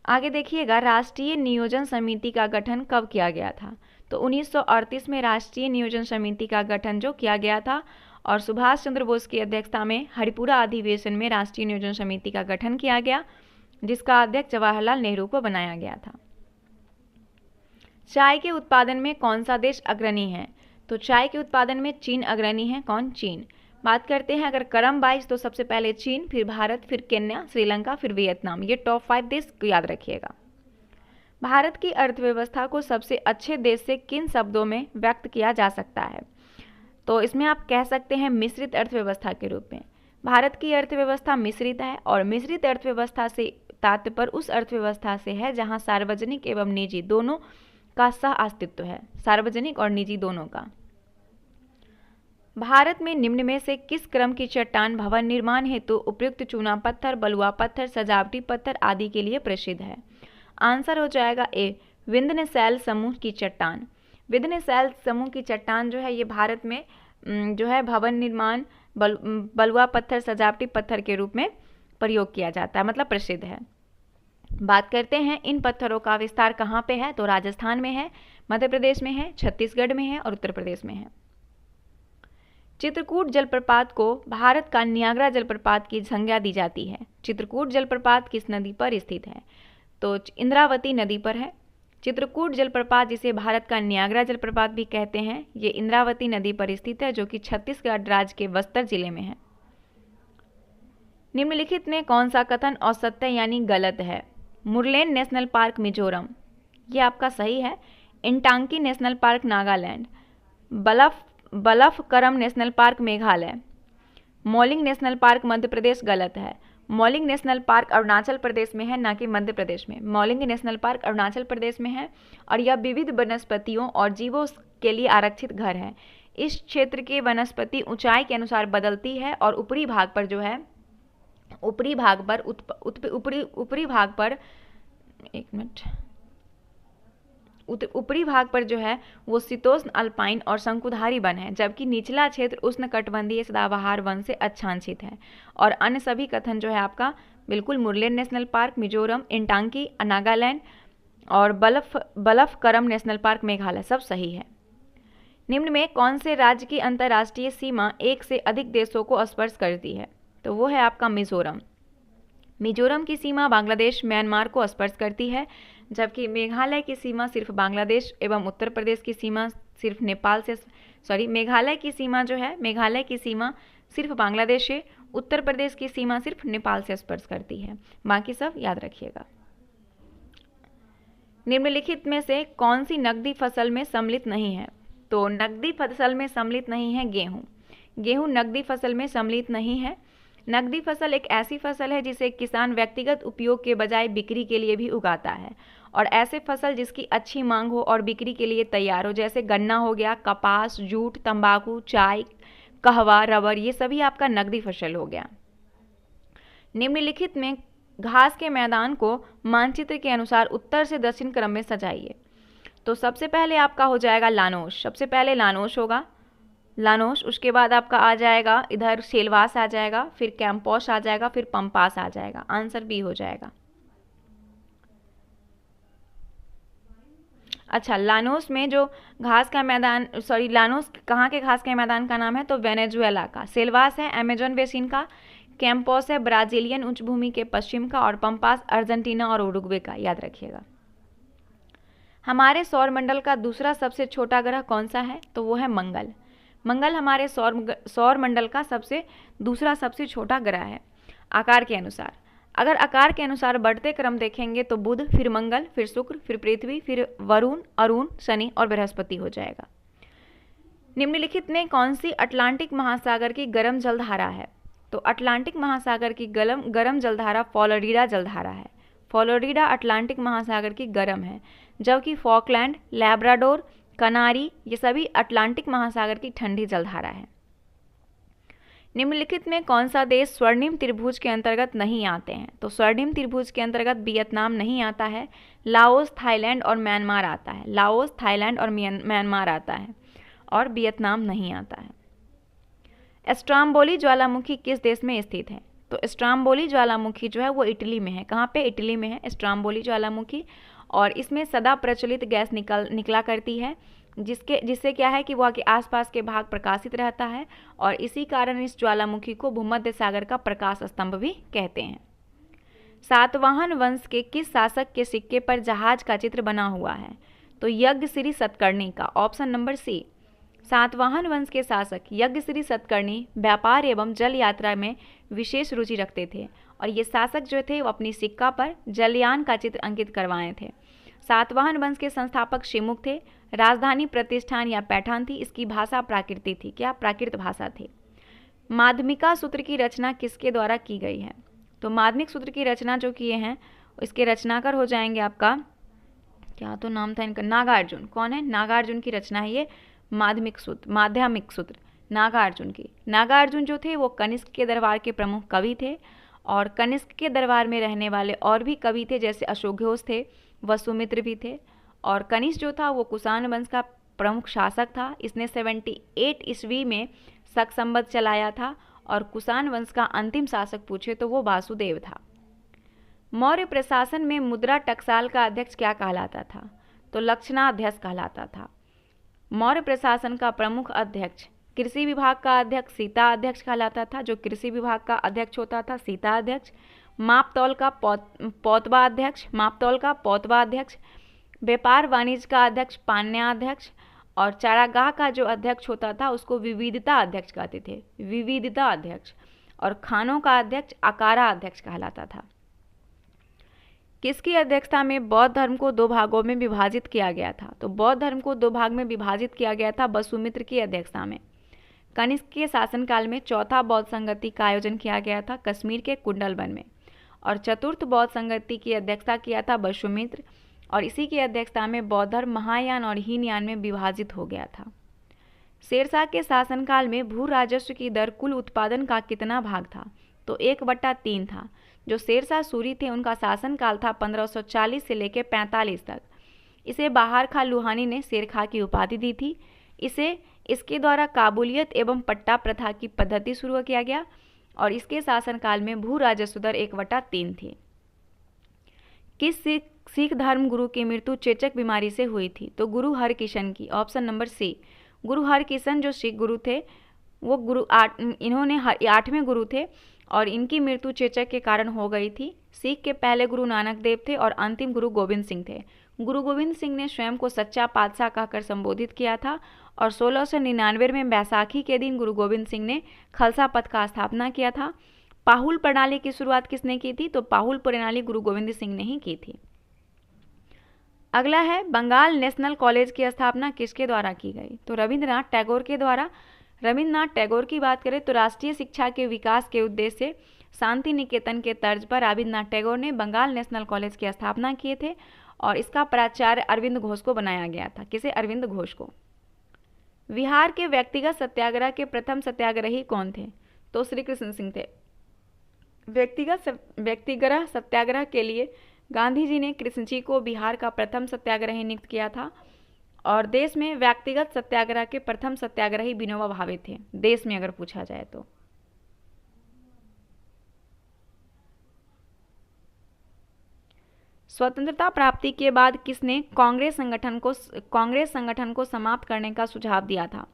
A: आगे देखिएगा राष्ट्रीय नियोजन समिति का गठन कब किया गया था? तो 1938 में राष्ट्रीय नियोजन समिति का गठन जो किया गया था और सुभाष चंद्र बोस की अध्यक्षता में हरिपुरा अधिवेशन में राष्ट्रीय नियोजन समिति का गठन किया गया, जिसका अध्यक्ष जवाहरलाल नेहरू को बनाया गया था। चाय के उत्पादन में कौन सा देश अग्रणी है? तो चाय के उत्पादन में चीन अग्रणी है। कौन? चीन। बात करते हैं अगर क्रम वाइज तो सबसे पहले चीन, फिर भारत, फिर केन्या, श्रीलंका, फिर वियतनाम। ये टॉप 5 देश याद रखिएगा। भारत की अर्थव्यवस्था को सबसे अच्छे देश से किन शब्दों में व्यक्त किया जा सकता है? तो इसमें आप कह सकते हैं मिश्रित अर्थव्यवस्था के रूप में। भारत की अर्थव्यवस्था मिश्रित है और मिश्रित अर्थव्यवस्था से तात्पर्य उस अर्थव्यवस्था से है जहां सार्वजनिक एवं निजी दोनों का सह अस्तित्व है, सार्वजनिक और निजी दोनों का। भारत में निम्न में से किस क्रम की चट्टान भवन निर्माण हेतु उपयुक्त चूना पत्थर, बलुआ पत्थर, सजावटी पत्थर आदि के लिए प्रसिद्ध है? आंसर हो जाएगा ए, विंध्यशैल समूह की चट्टान। विंध्यशैल समूह की चट्टान जो है ये भारत में जो है भवन निर्माण, बलुआ पत्थर, सजावटी पत्थर के रूप में प्रयोग किया जाता है, मतलब प्रसिद्ध है। बात करते हैं इन पत्थरों का विस्तार कहाँ पे है? तो राजस्थान में है, मध्य प्रदेश में है, छत्तीसगढ़ में है और उत्तर प्रदेश में है। चित्रकूट जलप्रपात को भारत का नियाग्रा जलप्रपात की संज्ञा दी जाती है। चित्रकूट जलप्रपात किस नदी पर स्थित है? तो इंद्रावती नदी पर है। चित्रकूट जलप्रपात जिसे भारत का नियाग्रा जलप्रपात भी कहते हैं, ये इंद्रावती नदी पर स्थित है जो कि छत्तीसगढ़ राज्य के बस्तर जिले में है। निम्नलिखित में कौन सा कथन असत्य यानी गलत है? मुरलेन नेशनल पार्क मिजोरम, ये आपका सही है। Intanki national park Nagaland, Balphakram national park Meghalaya, Mouling national park Madhya Pradesh गलत है। मौलिंग नेशनल पार्क अरुणाचल प्रदेश में है, ना कि मध्य प्रदेश में। मौलिंग नेशनल पार्क अरुणाचल प्रदेश में है और यह विविध वनस्पतियों और जीवों के लिए आरक्षित घर है। इस क्षेत्र के वनस्पति ऊंचाई के अनुसार बदलती है और ऊपरी भाग पर जो है ऊपरी भाग पर जो है वो शीतोष्ण अल्पाइन और शंकुधारी वन है, जबकि निचला क्षेत्र उष्णकटिबंधीय सदाबहार वन से आच्छादित है। और अन्य सभी कथन जो है आपका बिल्कुल मुरलेन नेशनल पार्क मिजोरम, इंटांकी नागालैंड और बलफकरम नेशनल पार्क मेघालय सब सही है। निम्न में कौन से राज्य की अंतर्राष्ट्रीय सीमा एक से अधिक देशों को स्पर्श करती है? तो वो है आपका मिजोरम। मिजोरम की सीमा बांग्लादेश, म्यांमार को स्पर्श करती है, जबकि मेघालय की सीमा सिर्फ बांग्लादेश एवं उत्तर प्रदेश की सीमा सिर्फ नेपाल से मेघालय की सीमा सिर्फ बांग्लादेश से, उत्तर प्रदेश की सीमा सिर्फ नेपाल से स्पर्श करती है। बाकी सब याद रखिएगा। निम्नलिखित में से कौन सी नकदी फसल में सम्मिलित नहीं है? तो नकदी फसल में सम्मिलित नहीं है गेहूं। गेहूं नकदी फसल में सम्मिलित नहीं है। नकदी फसल एक ऐसी फसल है जिसे किसान व्यक्तिगत उपयोग के बजाय बिक्री के लिए भी उगाता है, और ऐसे फसल जिसकी अच्छी मांग हो और बिक्री के लिए तैयार हो, जैसे गन्ना हो गया, कपास, जूट, तंबाकू, चाय, कहवा, रबर, ये सभी आपका नकदी फसल हो गया। निम्नलिखित में घास के मैदान को मानचित्र के अनुसार उत्तर से दक्षिण क्रम में सजाइए। तो सबसे पहले आपका हो जाएगा लानोश, सबसे पहले लानोश होगा, लानोश, उसके बाद आपका आ जाएगा इधर सेलवास आ जाएगा, फिर कैंपोश आ जाएगा, फिर पंपास आ जाएगा। आंसर बी हो जाएगा। अच्छा, लानोस में जो घास का मैदान, लानोस कहाँ के घास के मैदान का नाम है? तो वेनेजुएला का। सेलवास है अमेजन बेसिन का, कैंपोस है ब्राजीलियन उच्च भूमि के पश्चिम का, और पंपास अर्जेंटीना और उरुग्वे का। याद रखिएगा। हमारे सौरमंडल का दूसरा सबसे छोटा ग्रह कौन सा है? तो वो है मंगल। मंगल हमारे सौरमंडल का दूसरा सबसे छोटा ग्रह है आकार के अनुसार। अगर आकार के अनुसार बढ़ते क्रम देखेंगे तो बुध, फिर मंगल, फिर शुक्र, फिर पृथ्वी, फिर वरुण, अरुण, शनि और बृहस्पति हो जाएगा। निम्नलिखित में कौन सी अटलांटिक महासागर की गर्म जलधारा है? तो अटलांटिक महासागर की गर्म जलधारा फ्लोरिडा जलधारा है। फ्लोरिडा अटलांटिक महासागर की गर्म है, जबकि फॉकलैंड, लैब्राडोर, कनारी ये सभी अटलांटिक महासागर की ठंडी जलधारा है। निम्नलिखित में कौन सा देश स्वर्णिम त्रिभुज के अंतर्गत नहीं आते हैं? तो स्वर्णिम त्रिभुज के अंतर्गत वियतनाम नहीं आता है, लाओस, थाईलैंड और म्यांमार आता है। लाओस, थाईलैंड और म्यांमार आता है, और वियतनाम नहीं आता है। स्ट्राम्बोली ज्वालामुखी किस देश में स्थित है? तो स्ट्राम्बोली ज्वालामुखी जो है वो इटली में है। कहाँ पे? इटली में है स्ट्राम्बोली ज्वालामुखी, और इसमें सदा प्रचलित गैस निकला करती है, जिससे क्या है कि वह के आसपास के भाग प्रकाशित रहता है, और इसी कारण इस ज्वालामुखी को भूमध्य सागर का प्रकाश स्तंभ भी कहते हैं। सातवाहन वंश के किस शासक के सिक्के पर जहाज का चित्र बना हुआ है? तो यज्ञश्री सतकर्णी का। ऑप्शन नंबर सी। सातवाहन वंश के शासक यज्ञश्री सतकर्णी व्यापार एवं जल यात्रा में विशेष रुचि रखते थे, और ये शासक जो थे वो अपनी सिक्का पर जलयान का चित्र अंकित करवाए थे। सातवाहन वंश के संस्थापक शिमुख थे। राजधानी प्रतिष्ठान या पैठान थी। इसकी भाषा प्राकृतिक थी। क्या? प्राकृत भाषा थी। माध्यमिका सूत्र की रचना किसके द्वारा की गई है? तो माध्यमिक सूत्र की रचना जो किए हैं इसके रचनाकार हो जाएंगे आपका, क्या तो नाम था इनका, नागार्जुन। कौन है? नागार्जुन की रचना है ये माध्यमिक सूत्र नागार्जुन की। नागार्जुन जो थे वो कनिष्क के दरबार के प्रमुख कवि थे, और कनिष्क के दरबार में रहने वाले और भी कवि थे, जैसे अशोक घोष थे, वसुमित्र भी थे, और कनिष्क जो था वो कुषाण वंश का प्रमुख शासक था। इसने 78 ईस्वी में शक संवत चलाया था, और कुषाण वंश का अंतिम शासक पूछे तो वो वासुदेव था। मौर्य प्रशासन में मुद्रा टकसाल का अध्यक्ष क्या कहलाता था? तो लक्षणाध्यक्ष कहलाता था। मौर्य प्रशासन का प्रमुख अध्यक्ष, कृषि विभाग का अध्यक्ष सीता अध्यक्ष कहलाता था। जो कृषि विभाग का अध्यक्ष होता था सीता अध्यक्ष। मापतौल का पौतवा अध्यक्ष, व्यापार वाणिज्य का अध्यक्ष पान्याध्यक्ष, और चारागाह का जो अध्यक्ष होता था उसको विविधता अध्यक्ष कहते थे, विविधता अध्यक्ष, और खानों का अध्यक्ष आकारा अध्यक्ष कहलाता था। किसकी अध्यक्षता में बौद्ध धर्म को दो भागों में विभाजित किया गया था? तो बौद्ध धर्म को दो भाग में विभाजित किया गया था वसुमित्र की अध्यक्षता में। कनिष्क के शासनकाल में चौथा बौद्ध संगति का आयोजन किया गया था कश्मीर के कुंडलवन में, और चतुर्थ बौद्ध संगति की अध्यक्षता किया था वसुमित्र, और इसी की अध्यक्षता में बौद्ध धर्म महायान और हीनयान में विभाजित हो गया था। शेरशाह के शासनकाल में भू राजस्व की दर कुल उत्पादन का कितना भाग था? तो 1/3 था। जो शेरशाह सूरी थे उनका शासनकाल था 1540 से लेकर 45 तक। इसे बहार खां लुहानी ने शेरखां की उपाधि दी थी। इसके द्वारा काबुलियत एवं पट्टा प्रथा की पद्धति शुरू किया गया, और इसके शासनकाल में भू राजस्व दर 1/3 थी। किस सिख धर्म गुरु की मृत्यु चेचक बीमारी से हुई थी? तो गुरु हरकिशन की, ऑप्शन नंबर सी। गुरु हरकिशन जो सिख गुरु थे वो इन्होंने 8वें गुरु थे, और इनकी मृत्यु चेचक के कारण हो गई थी। सिख के पहले गुरु नानक देव थे और अंतिम गुरु गोविंद सिंह थे। गुरु गोविंद सिंह ने स्वयं को सच्चा पातशाह कहकर संबोधित किया था, और 1699 में बैसाखी के दिन गुरु गोविंद सिंह ने खालसा पंथ का स्थापना किया था। पाहुल प्रणाली की शुरुआत किसने की थी? तो पाहुल प्रणाली गुरु गोविंद सिंह ने ही की थी। अगला है बंगाल नेशनल कॉलेज की स्थापना किसके द्वारा की गई? तो रविंद्रनाथ टैगोर के द्वारा। रविंद्रनाथ टैगोर की बात करें तो राष्ट्रीय शिक्षा के विकास के उद्देश्य से शांति निकेतन के तर्ज पर रविंद्रनाथ टैगोर ने बंगाल नेशनल कॉलेज की स्थापना किए थे, और इसका प्राचार्य अरविंद घोष को बनाया गया था। किसे? अरविंद घोष को। बिहार के व्यक्तिगत सत्याग्रह के प्रथम सत्याग्रही कौन थे? तो श्री कृष्ण सिंह थे। व्यक्तिगत सत्याग्रह के लिए गांधी जी ने कृष्ण जी को बिहार का प्रथम सत्याग्रही नियुक्त किया था, और देश में व्यक्तिगत सत्याग्रह के प्रथम सत्याग्रही विनोबा भावे थे, देश में अगर पूछा जाए तो। स्वतंत्रता प्राप्ति के बाद किसने कांग्रेस संगठन को समाप्त करने का सुझाव दिया था?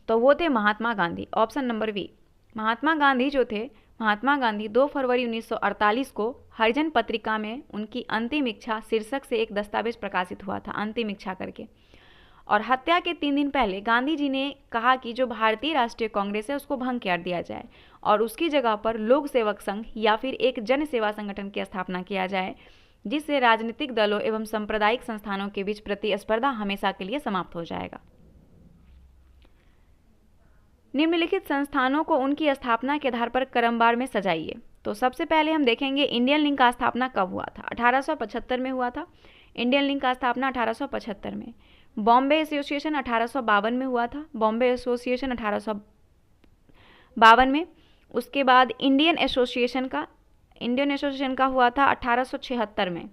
A: तो वो थे Mahatma Gandhi, option number B. Mahatma Gandhi जो थे, महात्मा गांधी 2 फरवरी 1948 को हरिजन पत्रिका में उनकी अंतिम इच्छा शीर्षक से एक दस्तावेज प्रकाशित हुआ था, अंतिम इच्छा करके। और हत्या के 3 दिन पहले गांधी जी ने कहा कि जो भारतीय राष्ट्रीय कांग्रेस है उसको भंग कर दिया जाए, और उसकी जगह पर लोक सेवक संघ या फिर एक जन सेवा संगठन की स्थापना किया जाए, जिससे राजनीतिक दलों एवं सांप्रदायिक संस्थानों के बीच प्रतिस्पर्धा हमेशा के लिए समाप्त हो जाएगा। निम्नलिखित संस्थानों को उनकी स्थापना के आधार पर क्रमवार में सजाइए। तो सबसे पहले हम देखेंगे इंडियन लिंक का स्थापना कब हुआ था? 1875 में हुआ था। इंडियन लिंक का स्थापना 1875 में। बॉम्बे एसोसिएशन 1852 में हुआ था, बॉम्बे एसोसिएशन 1852 में। उसके बाद इंडियन एसोसिएशन का हुआ था 1876 में,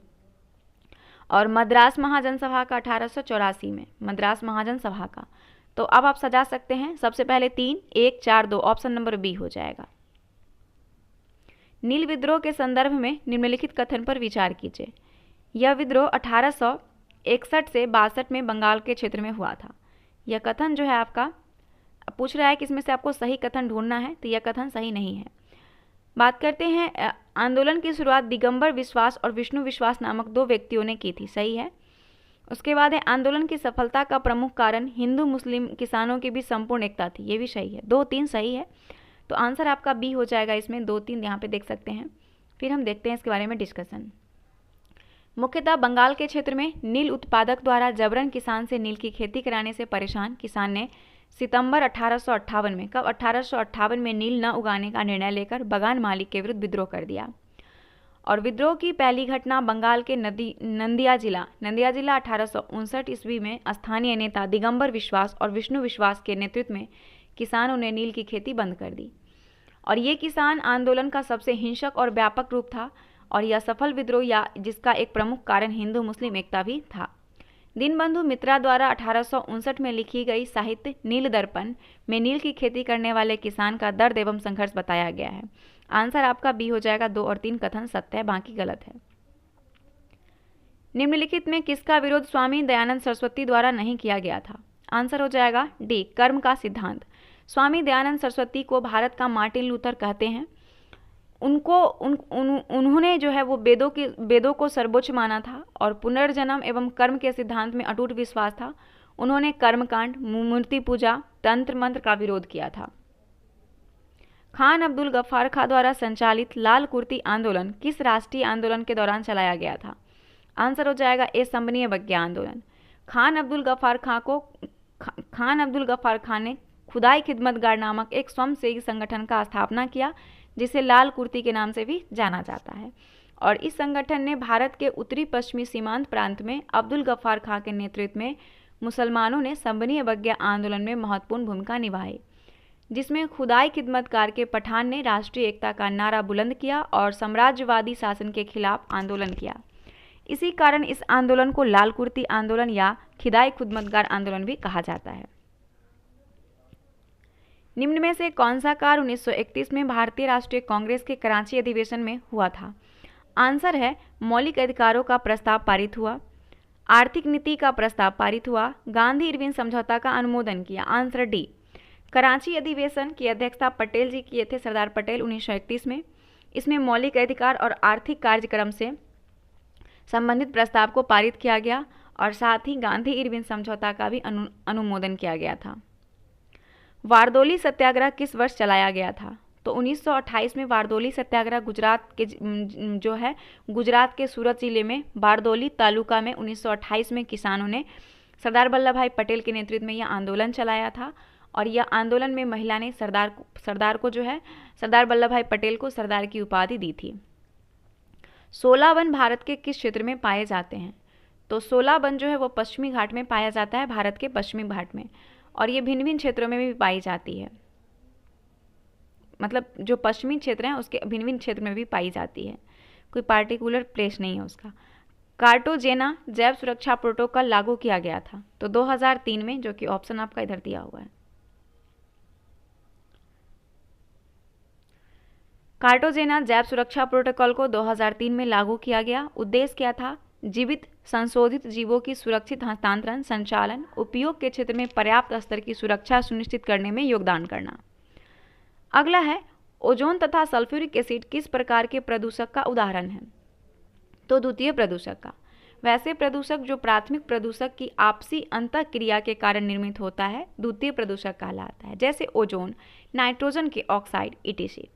A: और मद्रास महाजन सभा का 1884 में, मद्रास महाजन सभा का। तो अब आप सजा सकते हैं, सबसे पहले 3, 1, 4, 2, ऑप्शन नंबर बी हो जाएगा। नील विद्रोह के संदर्भ में निम्नलिखित कथन पर विचार कीजिए। यह विद्रोह 1861 से 62 में बंगाल के क्षेत्र में हुआ था। यह कथन जो है आपका पूछ रहा है कि इसमें से आपको सही कथन ढूंढना है, तो यह कथन सही नहीं है। बात करते हैं, आंदोलन की शुरुआत दिगंबर विश्वास और विष्णु विश्वास नामक 2 व्यक्तियों ने की थी, सही है। उसके बाद है आंदोलन की सफलता का प्रमुख कारण हिंदू मुस्लिम किसानों की भी संपूर्ण एकता थी, ये भी सही है। 2, 3 सही है, तो आंसर आपका बी हो जाएगा इसमें। 2, 3 यहाँ पे देख सकते हैं। फिर हम देखते हैं इसके बारे में डिस्कशन। मुख्यतः बंगाल के क्षेत्र में नील उत्पादक द्वारा जबरन किसान से नील की खेती कराने से परेशान किसान ने सितंबर 1858 में, कब 1858 में नील न उगाने का निर्णय लेकर बगान मालिक के विरुद्ध विद्रोह कर दिया। और विद्रोह की पहली घटना बंगाल के नंदिया जिला 1859 ईस्वी में स्थानीय नेता दिगंबर विश्वास और विष्णु विश्वास के नेतृत्व में किसानों ने नील की खेती बंद कर दी। और ये किसान आंदोलन का सबसे हिंसक और व्यापक रूप था, और यह सफल विद्रोह या जिसका एक प्रमुख कारण हिंदू मुस्लिम एकता भी था। दीनबंधु मित्रा द्वारा 1859 में लिखी गई साहित्य नील दर्पण में नील की खेती करने वाले किसान का दर्द एवं संघर्ष बताया गया है। आंसर आपका बी हो जाएगा। 2 और 3 कथन सत्य है, बाकी गलत है। निम्नलिखित में किसका विरोध स्वामी दयानंद सरस्वती द्वारा नहीं किया गया था? आंसर हो जाएगा डी, कर्म का सिद्धांत। स्वामी दयानंद सरस्वती को भारत का मार्टिन लूथर कहते हैं। उन्होंने जो है वो वेदों को सर्वोच्च माना था, और पुनर्जन्म एवं कर्म के सिद्धांत में अटूट विश्वास था। उन्होंने कर्मकांड, मूर्ति पूजा, तंत्र मंत्र का विरोध किया था। खान अब्दुल गफ्फार खां द्वारा संचालित लाल कुर्ती आंदोलन किस राष्ट्रीय आंदोलन के दौरान चलाया गया था? आंसर हो जाएगा ए, संबनीय बग्या आंदोलन। खान अब्दुल गफ्फार खां को खान अब्दुल गफ्फार खान ने खुदाई खिदमतगार नामक एक स्वयंसेवी संगठन का स्थापना किया, जिसे लाल कुर्ती के नाम से भी जाना जाता है। और इस संगठन ने भारत के उत्तरी पश्चिमी सीमांत प्रांत में अब्दुल गफ्फार खान के नेतृत्व में मुसलमानों ने संबंधी अवज्ञा आंदोलन में महत्वपूर्ण भूमिका निभाई, जिसमें खुदाई खिदमतगार के पठान ने राष्ट्रीय एकता का नारा बुलंद किया और साम्राज्यवादी शासन के खिलाफ आंदोलन किया। इसी कारण इस आंदोलन को लाल कुर्ती आंदोलन या खुदाई खिदमतगार आंदोलन भी कहा जाता है। निम्न में से कौन सा कार्य 1931 में भारतीय राष्ट्रीय कांग्रेस के कराची अधिवेशन में हुआ था? आंसर है मौलिक अधिकारों का प्रस्ताव पारित हुआ, आर्थिक नीति का प्रस्ताव पारित हुआ, गांधी इरविन समझौता का अनुमोदन किया। Answer D. कराची अधिवेशन की अध्यक्षता पटेल जी किए थे, सरदार पटेल 1931 में। इसमें मौलिक अधिकार और आर्थिक कार्यक्रम से संबंधित प्रस्ताव को पारित किया गया और साथ ही गांधी इरविन समझौता का भी अनुमोदन किया गया था। वारदोली सत्याग्रह किस वर्ष चलाया गया था? तो 1928 में वारदोली सत्याग्रह गुजरात के सूरत जिले में बारदोली तालुका में 1928 में किसानों ने सरदार वल्लभ भाई पटेल के नेतृत्व में यह आंदोलन चलाया था। और यह आंदोलन में महिला ने सरदार वल्लभ भाई पटेल को सरदार की उपाधि दी थी। 16 वन भारत के किस क्षेत्र में पाए जाते हैं? तो 16 वन जो है वो पश्चिमी घाट में पाया जाता है, भारत के पश्चिमी घाट में, और ये भिन्न भिन्न क्षेत्रों में भी पाई जाती है। मतलब जो पश्चिमी क्षेत्र हैं उसके भिन्न भिन्न क्षेत्र में भी पाई जाती है, कोई पार्टिकुलर प्लेस नहीं है उसका। कार्टाजेना जैव सुरक्षा प्रोटोकॉल लागू किया गया था तो 2003 में, जो कि ऑप्शन आपका इधर दिया हुआ है। कार्टाजेना जैव सुरक्षा प्रोटोकॉल को 2003 में लागू किया गया। उद्देश्य क्या था? जीवित संशोधित जीवों की सुरक्षित हस्तांतरण, संचालन, उपयोग के क्षेत्र में पर्याप्त स्तर की सुरक्षा सुनिश्चित करने में योगदान करना। अगला है, ओजोन तथा सल्फ्यूरिक एसिड किस प्रकार के प्रदूषक का उदाहरण है? तो द्वितीय प्रदूषक का। वैसे प्रदूषक जो प्राथमिक प्रदूषक की आपसी अंतःक्रिया के कारण निर्मित होता है द्वितीय प्रदूषक कहलाता है, जैसे ओजोन, नाइट्रोजन के ऑक्साइड etc।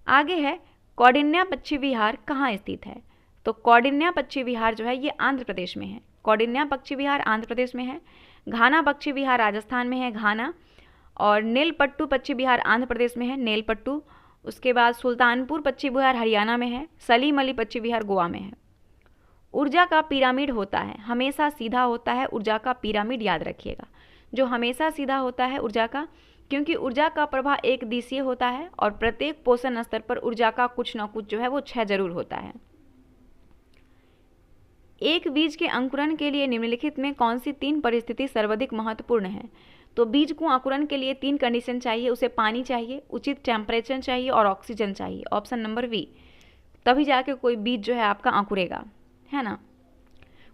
A: आगे है, कौंडिन्या पक्षी विहार कहाँ स्थित है? तो कौंडिन्या पक्षी विहार जो है ये आंध्र प्रदेश में है। कौंडिन्या पक्षी विहार आंध्र प्रदेश में है। घाना पक्षी विहार राजस्थान में है, घाना। और नेलपट्टू पक्षी विहार आंध्र प्रदेश में है, नेलपट्टू। उसके बाद सुल्तानपुर पक्षी विहार हरियाणा में है। सलीम अली पक्षी विहार गोवा में है। ऊर्जा का पिरामिड होता है, हमेशा सीधा होता है ऊर्जा का पिरामिड, याद रखिएगा। जो हमेशा सीधा होता है ऊर्जा का, क्योंकि ऊर्जा का प्रवाह एक दिशीय होता है और प्रत्येक पोषण स्तर पर ऊर्जा का कुछ न कुछ जो है वो क्षय जरूर होता है। एक बीज के अंकुरण के लिए निम्नलिखित में कौन सी 3 परिस्थिति सर्वाधिक महत्वपूर्ण है? तो बीज को अंकुरण के लिए 3 कंडीशन चाहिए, उसे पानी चाहिए, उचित टेम्परेचर चाहिए और ऑक्सीजन चाहिए। ऑप्शन नंबर बी, तभी जाके कोई बीज जो है आपका अंकुरेगा, है ना।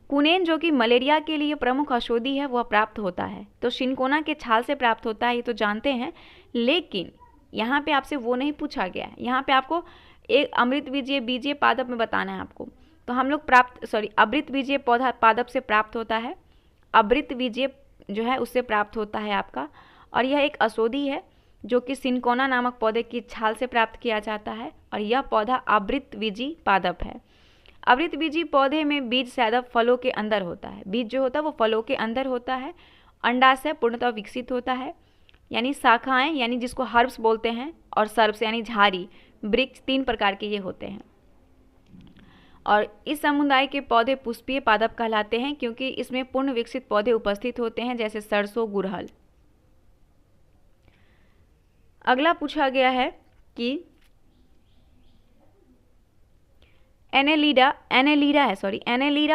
A: कुनेन जो कि मलेरिया के लिए प्रमुख औषधि है वह प्राप्त होता है तो शिनकोना के छाल से प्राप्त होता है, ये तो जानते हैं। लेकिन यहाँ पे आपसे वो नहीं पूछा गया है, यहाँ पे आपको एक अमृत बीजीय बीजीय पादप में बताना है आपको। तो हम लोग अमृत बीजीय पौधा पादप से प्राप्त होता है, अमृत बीजीय जो है उससे प्राप्त होता है आपका। और यह एक औषधि है जो कि सिनकोना नामक पौधे की छाल से प्राप्त किया जाता है और यह पौधा आवृतबीजी पादप है। आवृतबीजी पौधे में बीज सदैव फलों के अंदर होता है, बीज जो होता है वो फलों के अंदर होता है। अंडाशय पूर्णतः विकसित होता है, यानी शाखाएं, यानी जिसको हर्ब्स बोलते हैं, और सर्ब्स यानी झाड़ी, वृक्ष, 3 प्रकार के ये होते हैं। और इस समुदाय के पौधे पुष्पीय पादप कहलाते हैं क्योंकि इसमें पूर्ण विकसित पौधे उपस्थित होते हैं, जैसे सरसों, गुड़हल। अगला पूछा गया है कि एनेलिडा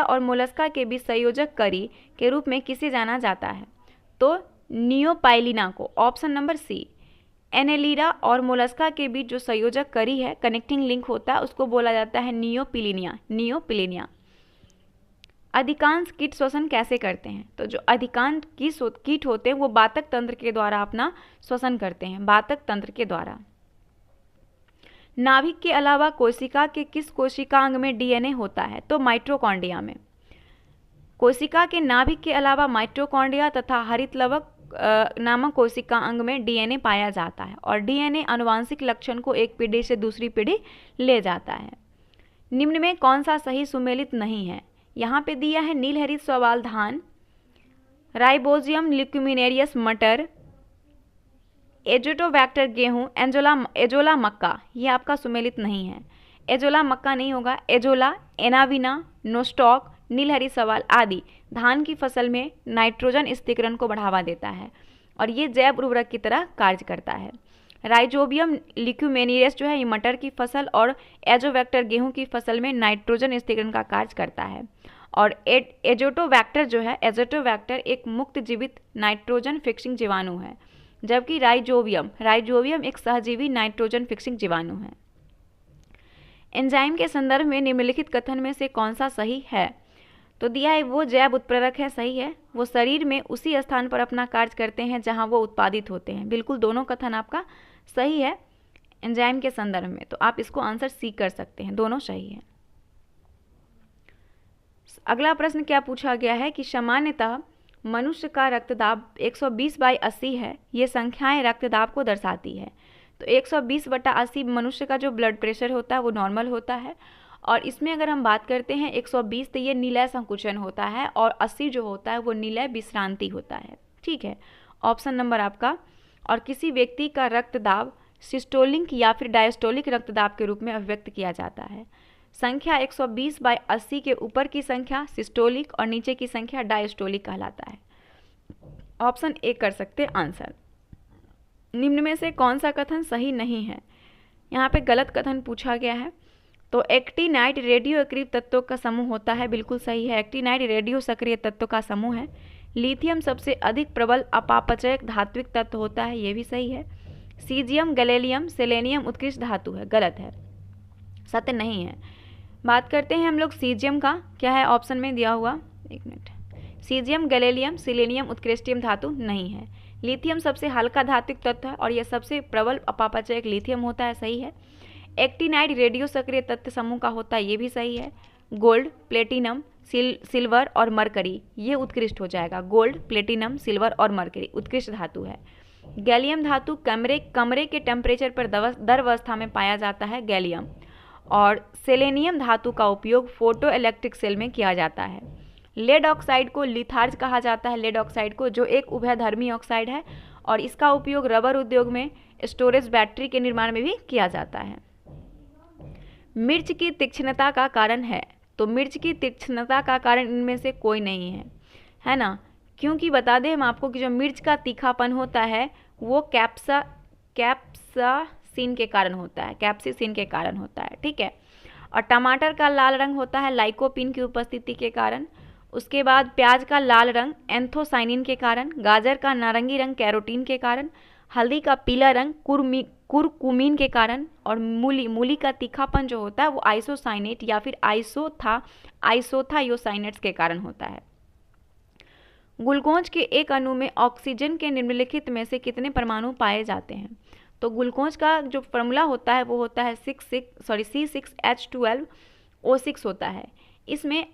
A: और मोलस्का के बीच संयोजक करी के रूप में किसे जाना जाता है? तो नियोपाइलिना को। ऑप्शन नंबर सी, एनेलिडा और मोलस्का के बीच जो संयोजक करी है, कनेक्टिंग लिंक होता है, उसको बोला जाता है नियोपिलिनिया। अधिकांश कीट श्वसन कैसे करते हैं? तो जो अधिकांश कीट होते हैं वो बातक तंत्र के द्वारा अपना श्वसन करते हैं, बातक तंत्र के द्वारा। नाभिक के अलावा कोशिका के किस कोशिकांग में डीएनए होता है? तो माइटोकॉन्ड्रिया में। कोशिका के नाभिक के अलावा माइटोकॉन्ड्रिया तथा हरितलवक नामक कोशिका अंग में डीएनए पाया जाता है और डीएनए आनुवांशिक लक्षण को एक पीढ़ी से दूसरी पीढ़ी ले जाता है। निम्न में कौन सा सही सुमेलित नहीं है? यहाँ पे दिया है नीलहरित शैवाल धान, राइबोजियम ल्यूक्यूमिनेरियस मटर, एजोटोबैक्टर गेहूं, एजोला मक्का, ये आपका सुमेलित नहीं है। एजोला मक्का नहीं होगा। एजोला, एनाविना, नोस्टॉक, नीलहरी सवाल आदि धान की फसल में नाइट्रोजन स्थिरीकरण को बढ़ावा देता है और ये जैव उर्वरक की तरह कार्य करता है। राइजोबियम ल्यूक्यूमेनियस जो है ये मटर की फसल और एजोवैक्टर गेहूं की फसल में नाइट्रोजन स्थिरीकरण का कार्य करता है। और एजोटोबैक्टर जो है, एजोटोबैक्टर एक मुक्त जीवित नाइट्रोजन फिक्सिंग जीवाणु है, जबकि राइजोबियम एक सहजीवी नाइट्रोजन फिक्सिंग जीवाणु है। एंजाइम के संदर्भ में निम्नलिखित कथन में से कौन सा सही है? तो दिया है वो जैव उत्प्रेरक है, सही है। वो शरीर में उसी स्थान पर अपना कार्य करते हैं जहां वो उत्पादित होते हैं, बिल्कुल दोनों कथन आपका सही है एंजाइम के संदर्भ में। तो आप इसको आंसर सी कर सकते हैं, दोनों सही है। अगला प्रश्न क्या पूछा गया है कि सामान्यतः मनुष्य का रक्तदाब 120/80 है, ये संख्याएं रक्तदाब को दर्शाती है। तो 120/80 मनुष्य का जो ब्लड प्रेशर होता है वो नॉर्मल होता है, और इसमें अगर हम बात करते हैं 120 तो ये निलय संकुचन होता है, और 80 जो होता है वो निलय विश्रांति होता है। ठीक है, ऑप्शन नंबर आपका। और किसी व्यक्ति का रक्तदाब सिस्टोलिक या फिर डायस्टोलिक रक्तदाब के रूप में अभिव्यक्त किया जाता है। संख्या 120/80 के ऊपर की संख्या सिस्टोलिक और नीचे की संख्या डायस्टोलिक कहलाता है। ऑप्शन ए कर सकते आंसर। निम्न में से कौन सा कथन सही नहीं है? यहाँ पे गलत कथन पूछा गया है। तो एक्टिनाइड रेडियो एक्टिव तत्वों का समूह होता है, बिल्कुल सही है। एक्टिनाइड रेडियो सक्रिय तत्वों का समूह है। लिथियम सबसे अधिक प्रबल अपापचयक धात्विक तत्व होता है, ये भी सही है। सीजियम, गैलेलियम, सेलेनियम उत्कृष्ट धातु है, गलत है, सत्य नहीं है। बात करते हैं हम लोग सीजियम का, क्या है ऑप्शन में दिया हुआ, एक मिनट। सीजियम, गैलेलियम, सिलेनियम उत्कृष्टियम धातु नहीं है। लिथियम सबसे हल्का धात्विक तत्व है और यह सबसे प्रबल अपापचयक लिथियम होता है, सही है। एक्टिनाइड रेडियो सक्रिय तत्व समूह का होता है, ये भी सही है। गोल्ड, प्लेटिनम, सिल्वर और मरकरी, ये उत्कृष्ट हो जाएगा। गोल्ड, प्लेटिनम, सिल्वर और मरकरी उत्कृष्ट धातु है। गैलियम धातु कमरे के टेम्परेचर पर द्रवावस्था में पाया जाता है, गैलियम। और सेलेनियम धातु का उपयोग फोटो इलेक्ट्रिक सेल में किया जाता है। लेड ऑक्साइड को लिथार्ज कहा जाता है, लेड ऑक्साइड को, जो एक उभयधर्मी ऑक्साइड है और इसका उपयोग रबर उद्योग में स्टोरेज बैटरी के निर्माण में भी किया जाता है। मिर्च की तीक्ष्णता का कारण है, तो मिर्च की तीक्ष्णता का कारण इनमें से कोई नहीं है ना, क्योंकि बता दें हम आपको कि जो मिर्च का तीखापन होता है वो कैप्सासिन के कारण होता है, कैप्सिसिन के कारण होता है। ठीक है, और टमाटर का लाल रंग होता है लाइकोपिन की उपस्थिति के कारण। उसके बाद प्याज का लाल रंग एंथोसाइनिन के कारण, गाजर का नारंगी रंग कैरोटीन के कारण, हल्दी का पीला रंग कुरकुमीन के कारण, और मूली का तीखापन जो होता है वो आइसोसाइनेट या फिर आइसोथायोसाइनेट्स के कारण होता है। ग्लूकोज के एक अणु में ऑक्सीजन के निम्नलिखित में से कितने परमाणु पाए जाते हैं? तो ग्लूकोज का जो फॉर्मूला होता है वो होता है C6H12O6 होता है। इसमें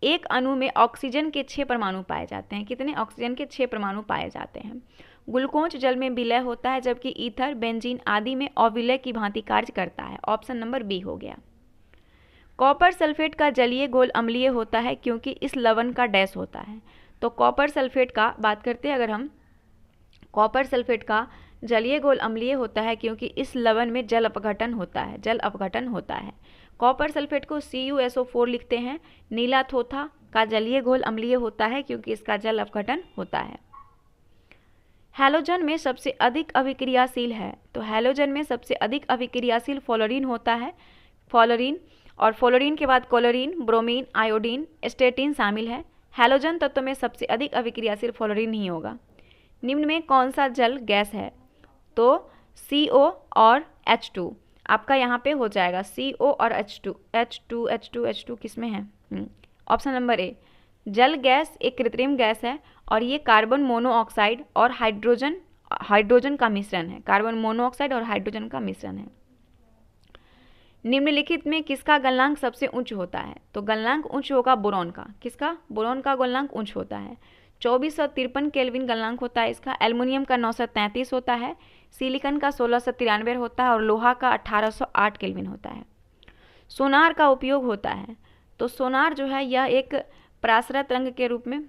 A: एक अणु में ऑक्सीजन के 6 परमाणु पाए जाते हैं। कितने? ऑक्सीजन के 6 परमाणु पाए जाते हैं। ग्लूकोज जल में विलय होता है, जबकि ईथर, बेंजीन आदि में अविलय की भांति कार्य करता है। ऑप्शन नंबर बी हो गया। कॉपर सल्फेट का जलीय घोल अम्लीय होता है क्योंकि इस लवण का डैश होता है। तो कॉपर सल्फेट का बात करते हैं अगर हम, कॉपर सल्फेट का जलीय घोल अम्लीय होता है क्योंकि इस लवण में जल अपघटन होता है, जल अपघटन होता है। कॉपर सल्फेट को CuSO4 लिखते हैं। नीला थोथा का जलीय घोल अम्लीय होता है क्योंकि इसका जल अपघटन होता है। हैलोजन में सबसे अधिक अभिक्रियाशील है, तो हैलोजन में सबसे अधिक अभिक्रियाशील फ्लोरीन होता है, फ्लोरीन, और फ्लोरीन के बाद क्लोरीन, ब्रोमीन, आयोडीन, स्टेटिन शामिल है। हैलोजन तत्व में सबसे अधिक अभिक्रियाशील फ्लोरीन ही होगा। निम्न में कौन सा जल गैस है? तो CO और H2 आपका यहाँ पे हो जाएगा, CO और H2 किस में है? ऑप्शन नंबर ए। जल गैस एक कृत्रिम गैस है और ये कार्बन मोनोऑक्साइड और हाइड्रोजन का मिश्रण है, कार्बन मोनोऑक्साइड और हाइड्रोजन का मिश्रण है। निम्नलिखित में किसका गलनांक सबसे उच्च होता है? तो गलनांक उच्च होगा बोरॉन का। किसका? बोरॉन का गलनांक उच्च होता है, 2453 केल्विन गलनांक होता है इसका। एल्युमिनियम का 933 होता है, सिलिकॉन का 1693 होता है और लोहा का 1808 केल्विन होता है। सोनार का उपयोग होता है, तो सोनार जो है यह एक परासरत रंग के रूप में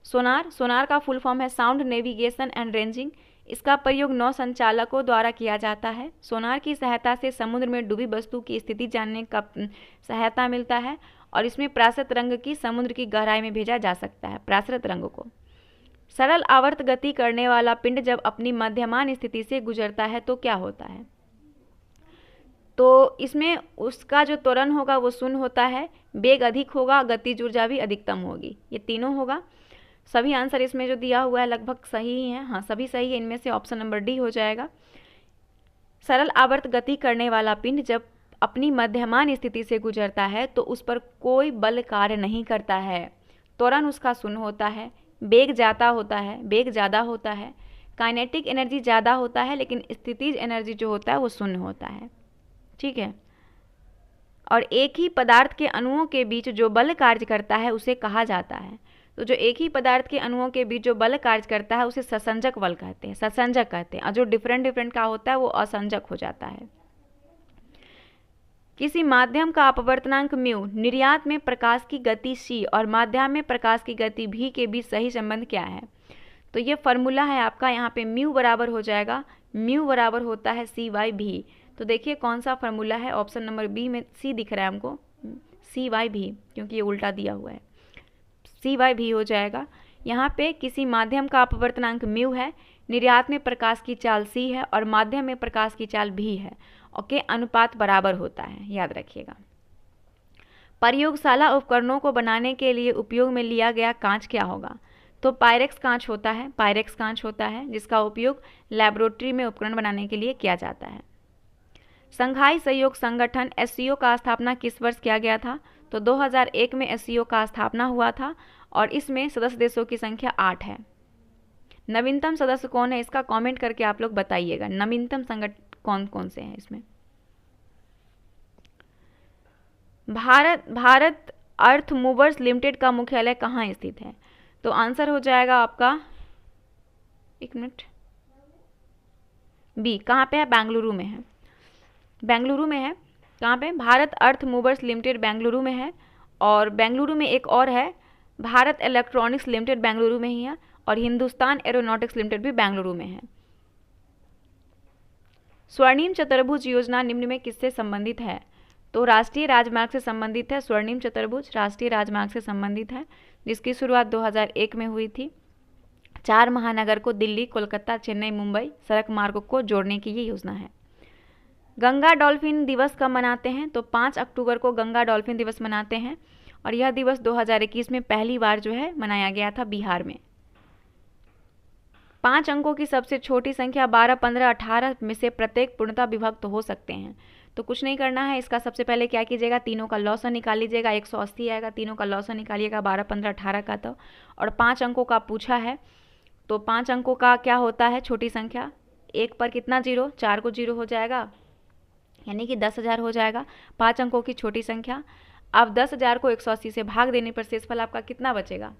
A: सोनार का फुल फॉर्म है साउंड नेविगेशन एंड रेंजिंग। इसका प्रयोग नौ संचालकों द्वारा किया जाता है। सोनार की सहायता से समुद्र में डूबी वस्तु की स्थिति जानने का सहायता मिलता है और इसमें प्रासृत रंग की समुद्र की गहराई में भेजा जा सकता है, प्रासृत रंग को। सरल आवर्त गति करने वाला पिंड जब अपनी मध्यमान स्थिति से गुजरता है तो क्या होता है? तो इसमें उसका जो त्वरण होगा वो शून्य होता है, वेग अधिक होगा, गतिज ऊर्जा भी अधिकतम होगी। ये तीनों होगा। सभी आंसर इसमें जो दिया हुआ है लगभग सही ही है। हाँ, सभी सही है। इनमें से ऑप्शन नंबर डी हो जाएगा। सरल आवर्त गति करने वाला पिंड जब अपनी मध्यमान स्थिति से गुजरता है तो उस पर कोई बल कार्य नहीं करता है, त्वरण उसका शून्य होता है, वेग ज़्यादा होता है, काइनेटिक एनर्जी ज़्यादा होता है, लेकिन स्थितिज एनर्जी जो होता है वो शून्य होता है। ठीक है। और एक ही पदार्थ के अणुओं के बीच जो बल कार्य करता है उसे कहा जाता है। तो जो एक ही पदार्थ के अणुओं के बीच जो बल कार्य करता है उसे ससंजक बल कहते हैं, ससंजक कहते हैं। और जो डिफरेंट का होता है वो असंजक हो जाता है। किसी माध्यम का अपवर्तनांक म्यू, निर्यात में प्रकाश की गति c और माध्यम में प्रकाश की गति v के बीच सही संबंध क्या है? तो ये फॉर्मूला है आपका। यहाँ पे म्यू बराबर हो जाएगा, म्यू बराबर होता है c/v। तो देखिए कौन सा फॉर्मूला है, ऑप्शन नंबर बी में c दिख रहा है हमको, c/v, क्योंकि ये उल्टा दिया हुआ है, c/v हो जाएगा। यहाँ पे किसी माध्यम का अपवर्तनांक म्यू है, निर्यात में प्रकाश की चाल c है और माध्यम में प्रकाश की चाल v है। ओके, अनुपात बराबर होता है, याद रखिएगा। प्रयोगशाला उपकरणों को बनाने के लिए उपयोग में लिया गया कांच क्या होगा? तो पायरेक्स कांच होता है, जिसका उपयोग लैबोरेटरी में उपकरण बनाने के लिए किया जाता है। संघाई सहयोग संगठन SCO का स्थापना किस वर्ष किया गया था? तो 2001 में SCO का स्थापना हुआ था और इसमें सदस्य देशों की संख्या 8 है। नवीनतम सदस्य कौन है, इसका कमेंट करके आप लोग बताइएगा। नवीनतम संगठन कौन कौन से हैं इसमें? भारत अर्थ मूवर्स लिमिटेड का मुख्यालय कहाँ स्थित है? तो आंसर हो जाएगा आपका, एक मिनट, बी। कहाँ पे है? बेंगलुरु में है, बेंगलुरु में है। कहाँ पे? भारत अर्थ मूवर्स लिमिटेड बेंगलुरु में है। और बेंगलुरु में एक और है, भारत इलेक्ट्रॉनिक्स लिमिटेड बेंगलुरु में ही है, और हिंदुस्तान एरोनॉटिक्स लिमिटेड भी बेंगलुरु में है। स्वर्णिम चतुर्भुज योजना निम्न में किससे संबंधित है? तो राष्ट्रीय राजमार्ग से संबंधित है। स्वर्णिम चतुर्भुज राष्ट्रीय राजमार्ग से संबंधित है, जिसकी शुरुआत 2001 में हुई थी। 4 महानगर को दिल्ली, कोलकाता, चेन्नई, मुंबई सड़क मार्गों को जोड़ने की ये योजना है। गंगा डॉल्फिन दिवस कब मनाते हैं? तो 5 अक्टूबर को गंगा डॉल्फिन दिवस मनाते हैं और यह दिवस 2021 में पहली बार जो है मनाया गया था बिहार में। 5 अंकों की सबसे छोटी संख्या 12, 15, 18 में से प्रत्येक पूर्णतः विभक्त हो सकते हैं। तो कुछ नहीं करना है, इसका सबसे पहले क्या कीजिएगा, तीनों का लॉसन निकाल लीजिएगा। 180 आएगा, तीनों का लॉसन निकालिएगा, 12, 15, 18 का। तो और 5 अंकों का पूछा है, तो 5 अंकों का क्या होता है छोटी संख्या? 1 पर कितना जीरो? 4 को जीरो हो जाएगा, यानी कि 10,000 हो जाएगा। 5 अंकों की छोटी संख्या। अब 10,000 को 180 से भाग देने पर शेषफल आपका कितना बचेगा?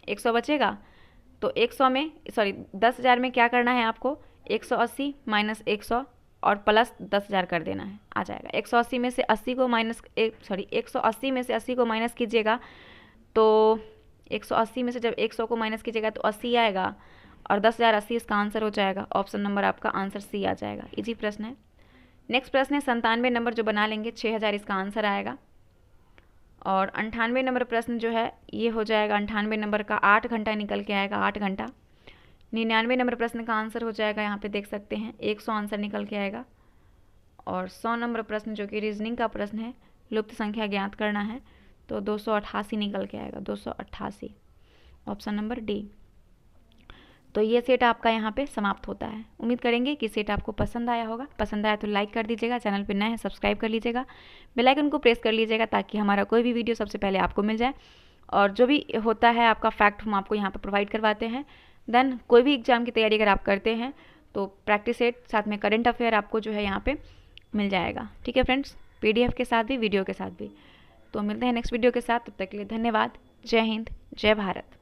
A: 100 बचेगा। तो 100 में 10,000 में क्या करना है आपको? 180 माइनस 100 और प्लस 10,000 कर देना है, आ जाएगा। 180 में से 80 को माइनस 180 में से 80 को माइनस कीजिएगा, तो 180 में से जब 100 को माइनस कीजिएगा तो 80 आएगा और 10,000 80 इसका आंसर हो जाएगा। ऑप्शन नंबर आपका आंसर सी आ जाएगा। इजी प्रश्न है। नेक्स्ट प्रश्न है 97 नंबर जो बना लेंगे 6,000 इसका आंसर आएगा। और 98 नंबर प्रश्न जो है ये हो जाएगा 98 नंबर का 8 घंटा निकल के आएगा, 8 घंटा। 99 नंबर प्रश्न का आंसर हो जाएगा, यहाँ पे देख सकते हैं 100 आंसर निकल के आएगा। और 100 नंबर प्रश्न जो कि रीजनिंग का प्रश्न है, लुप्त संख्या ज्ञात करना है, तो 288 निकल के आएगा, 288, ऑप्शन नंबर डी। तो ये सेट आपका यहाँ पे समाप्त होता है। उम्मीद करेंगे कि सेट आपको पसंद आया होगा। पसंद आया तो लाइक कर दीजिएगा, चैनल पे नए हैं सब्सक्राइब कर लीजिएगा, बेल आइकन को प्रेस कर लीजिएगा ताकि हमारा कोई भी वीडियो सबसे पहले आपको मिल जाए। और जो भी होता है आपका फैक्ट हम आपको यहाँ पर प्रोवाइड करवाते हैं। देन कोई भी एग्जाम की तैयारी अगर आप करते हैं तो प्रैक्टिस सेट साथ में करंट अफेयर आपको जो है यहाँ पे मिल जाएगा। ठीक है फ्रेंड्स, PDF के साथ भी, वीडियो के साथ भी। तो मिलते हैं नेक्स्ट वीडियो के साथ, तब तक के लिए धन्यवाद। जय हिंद, जय भारत।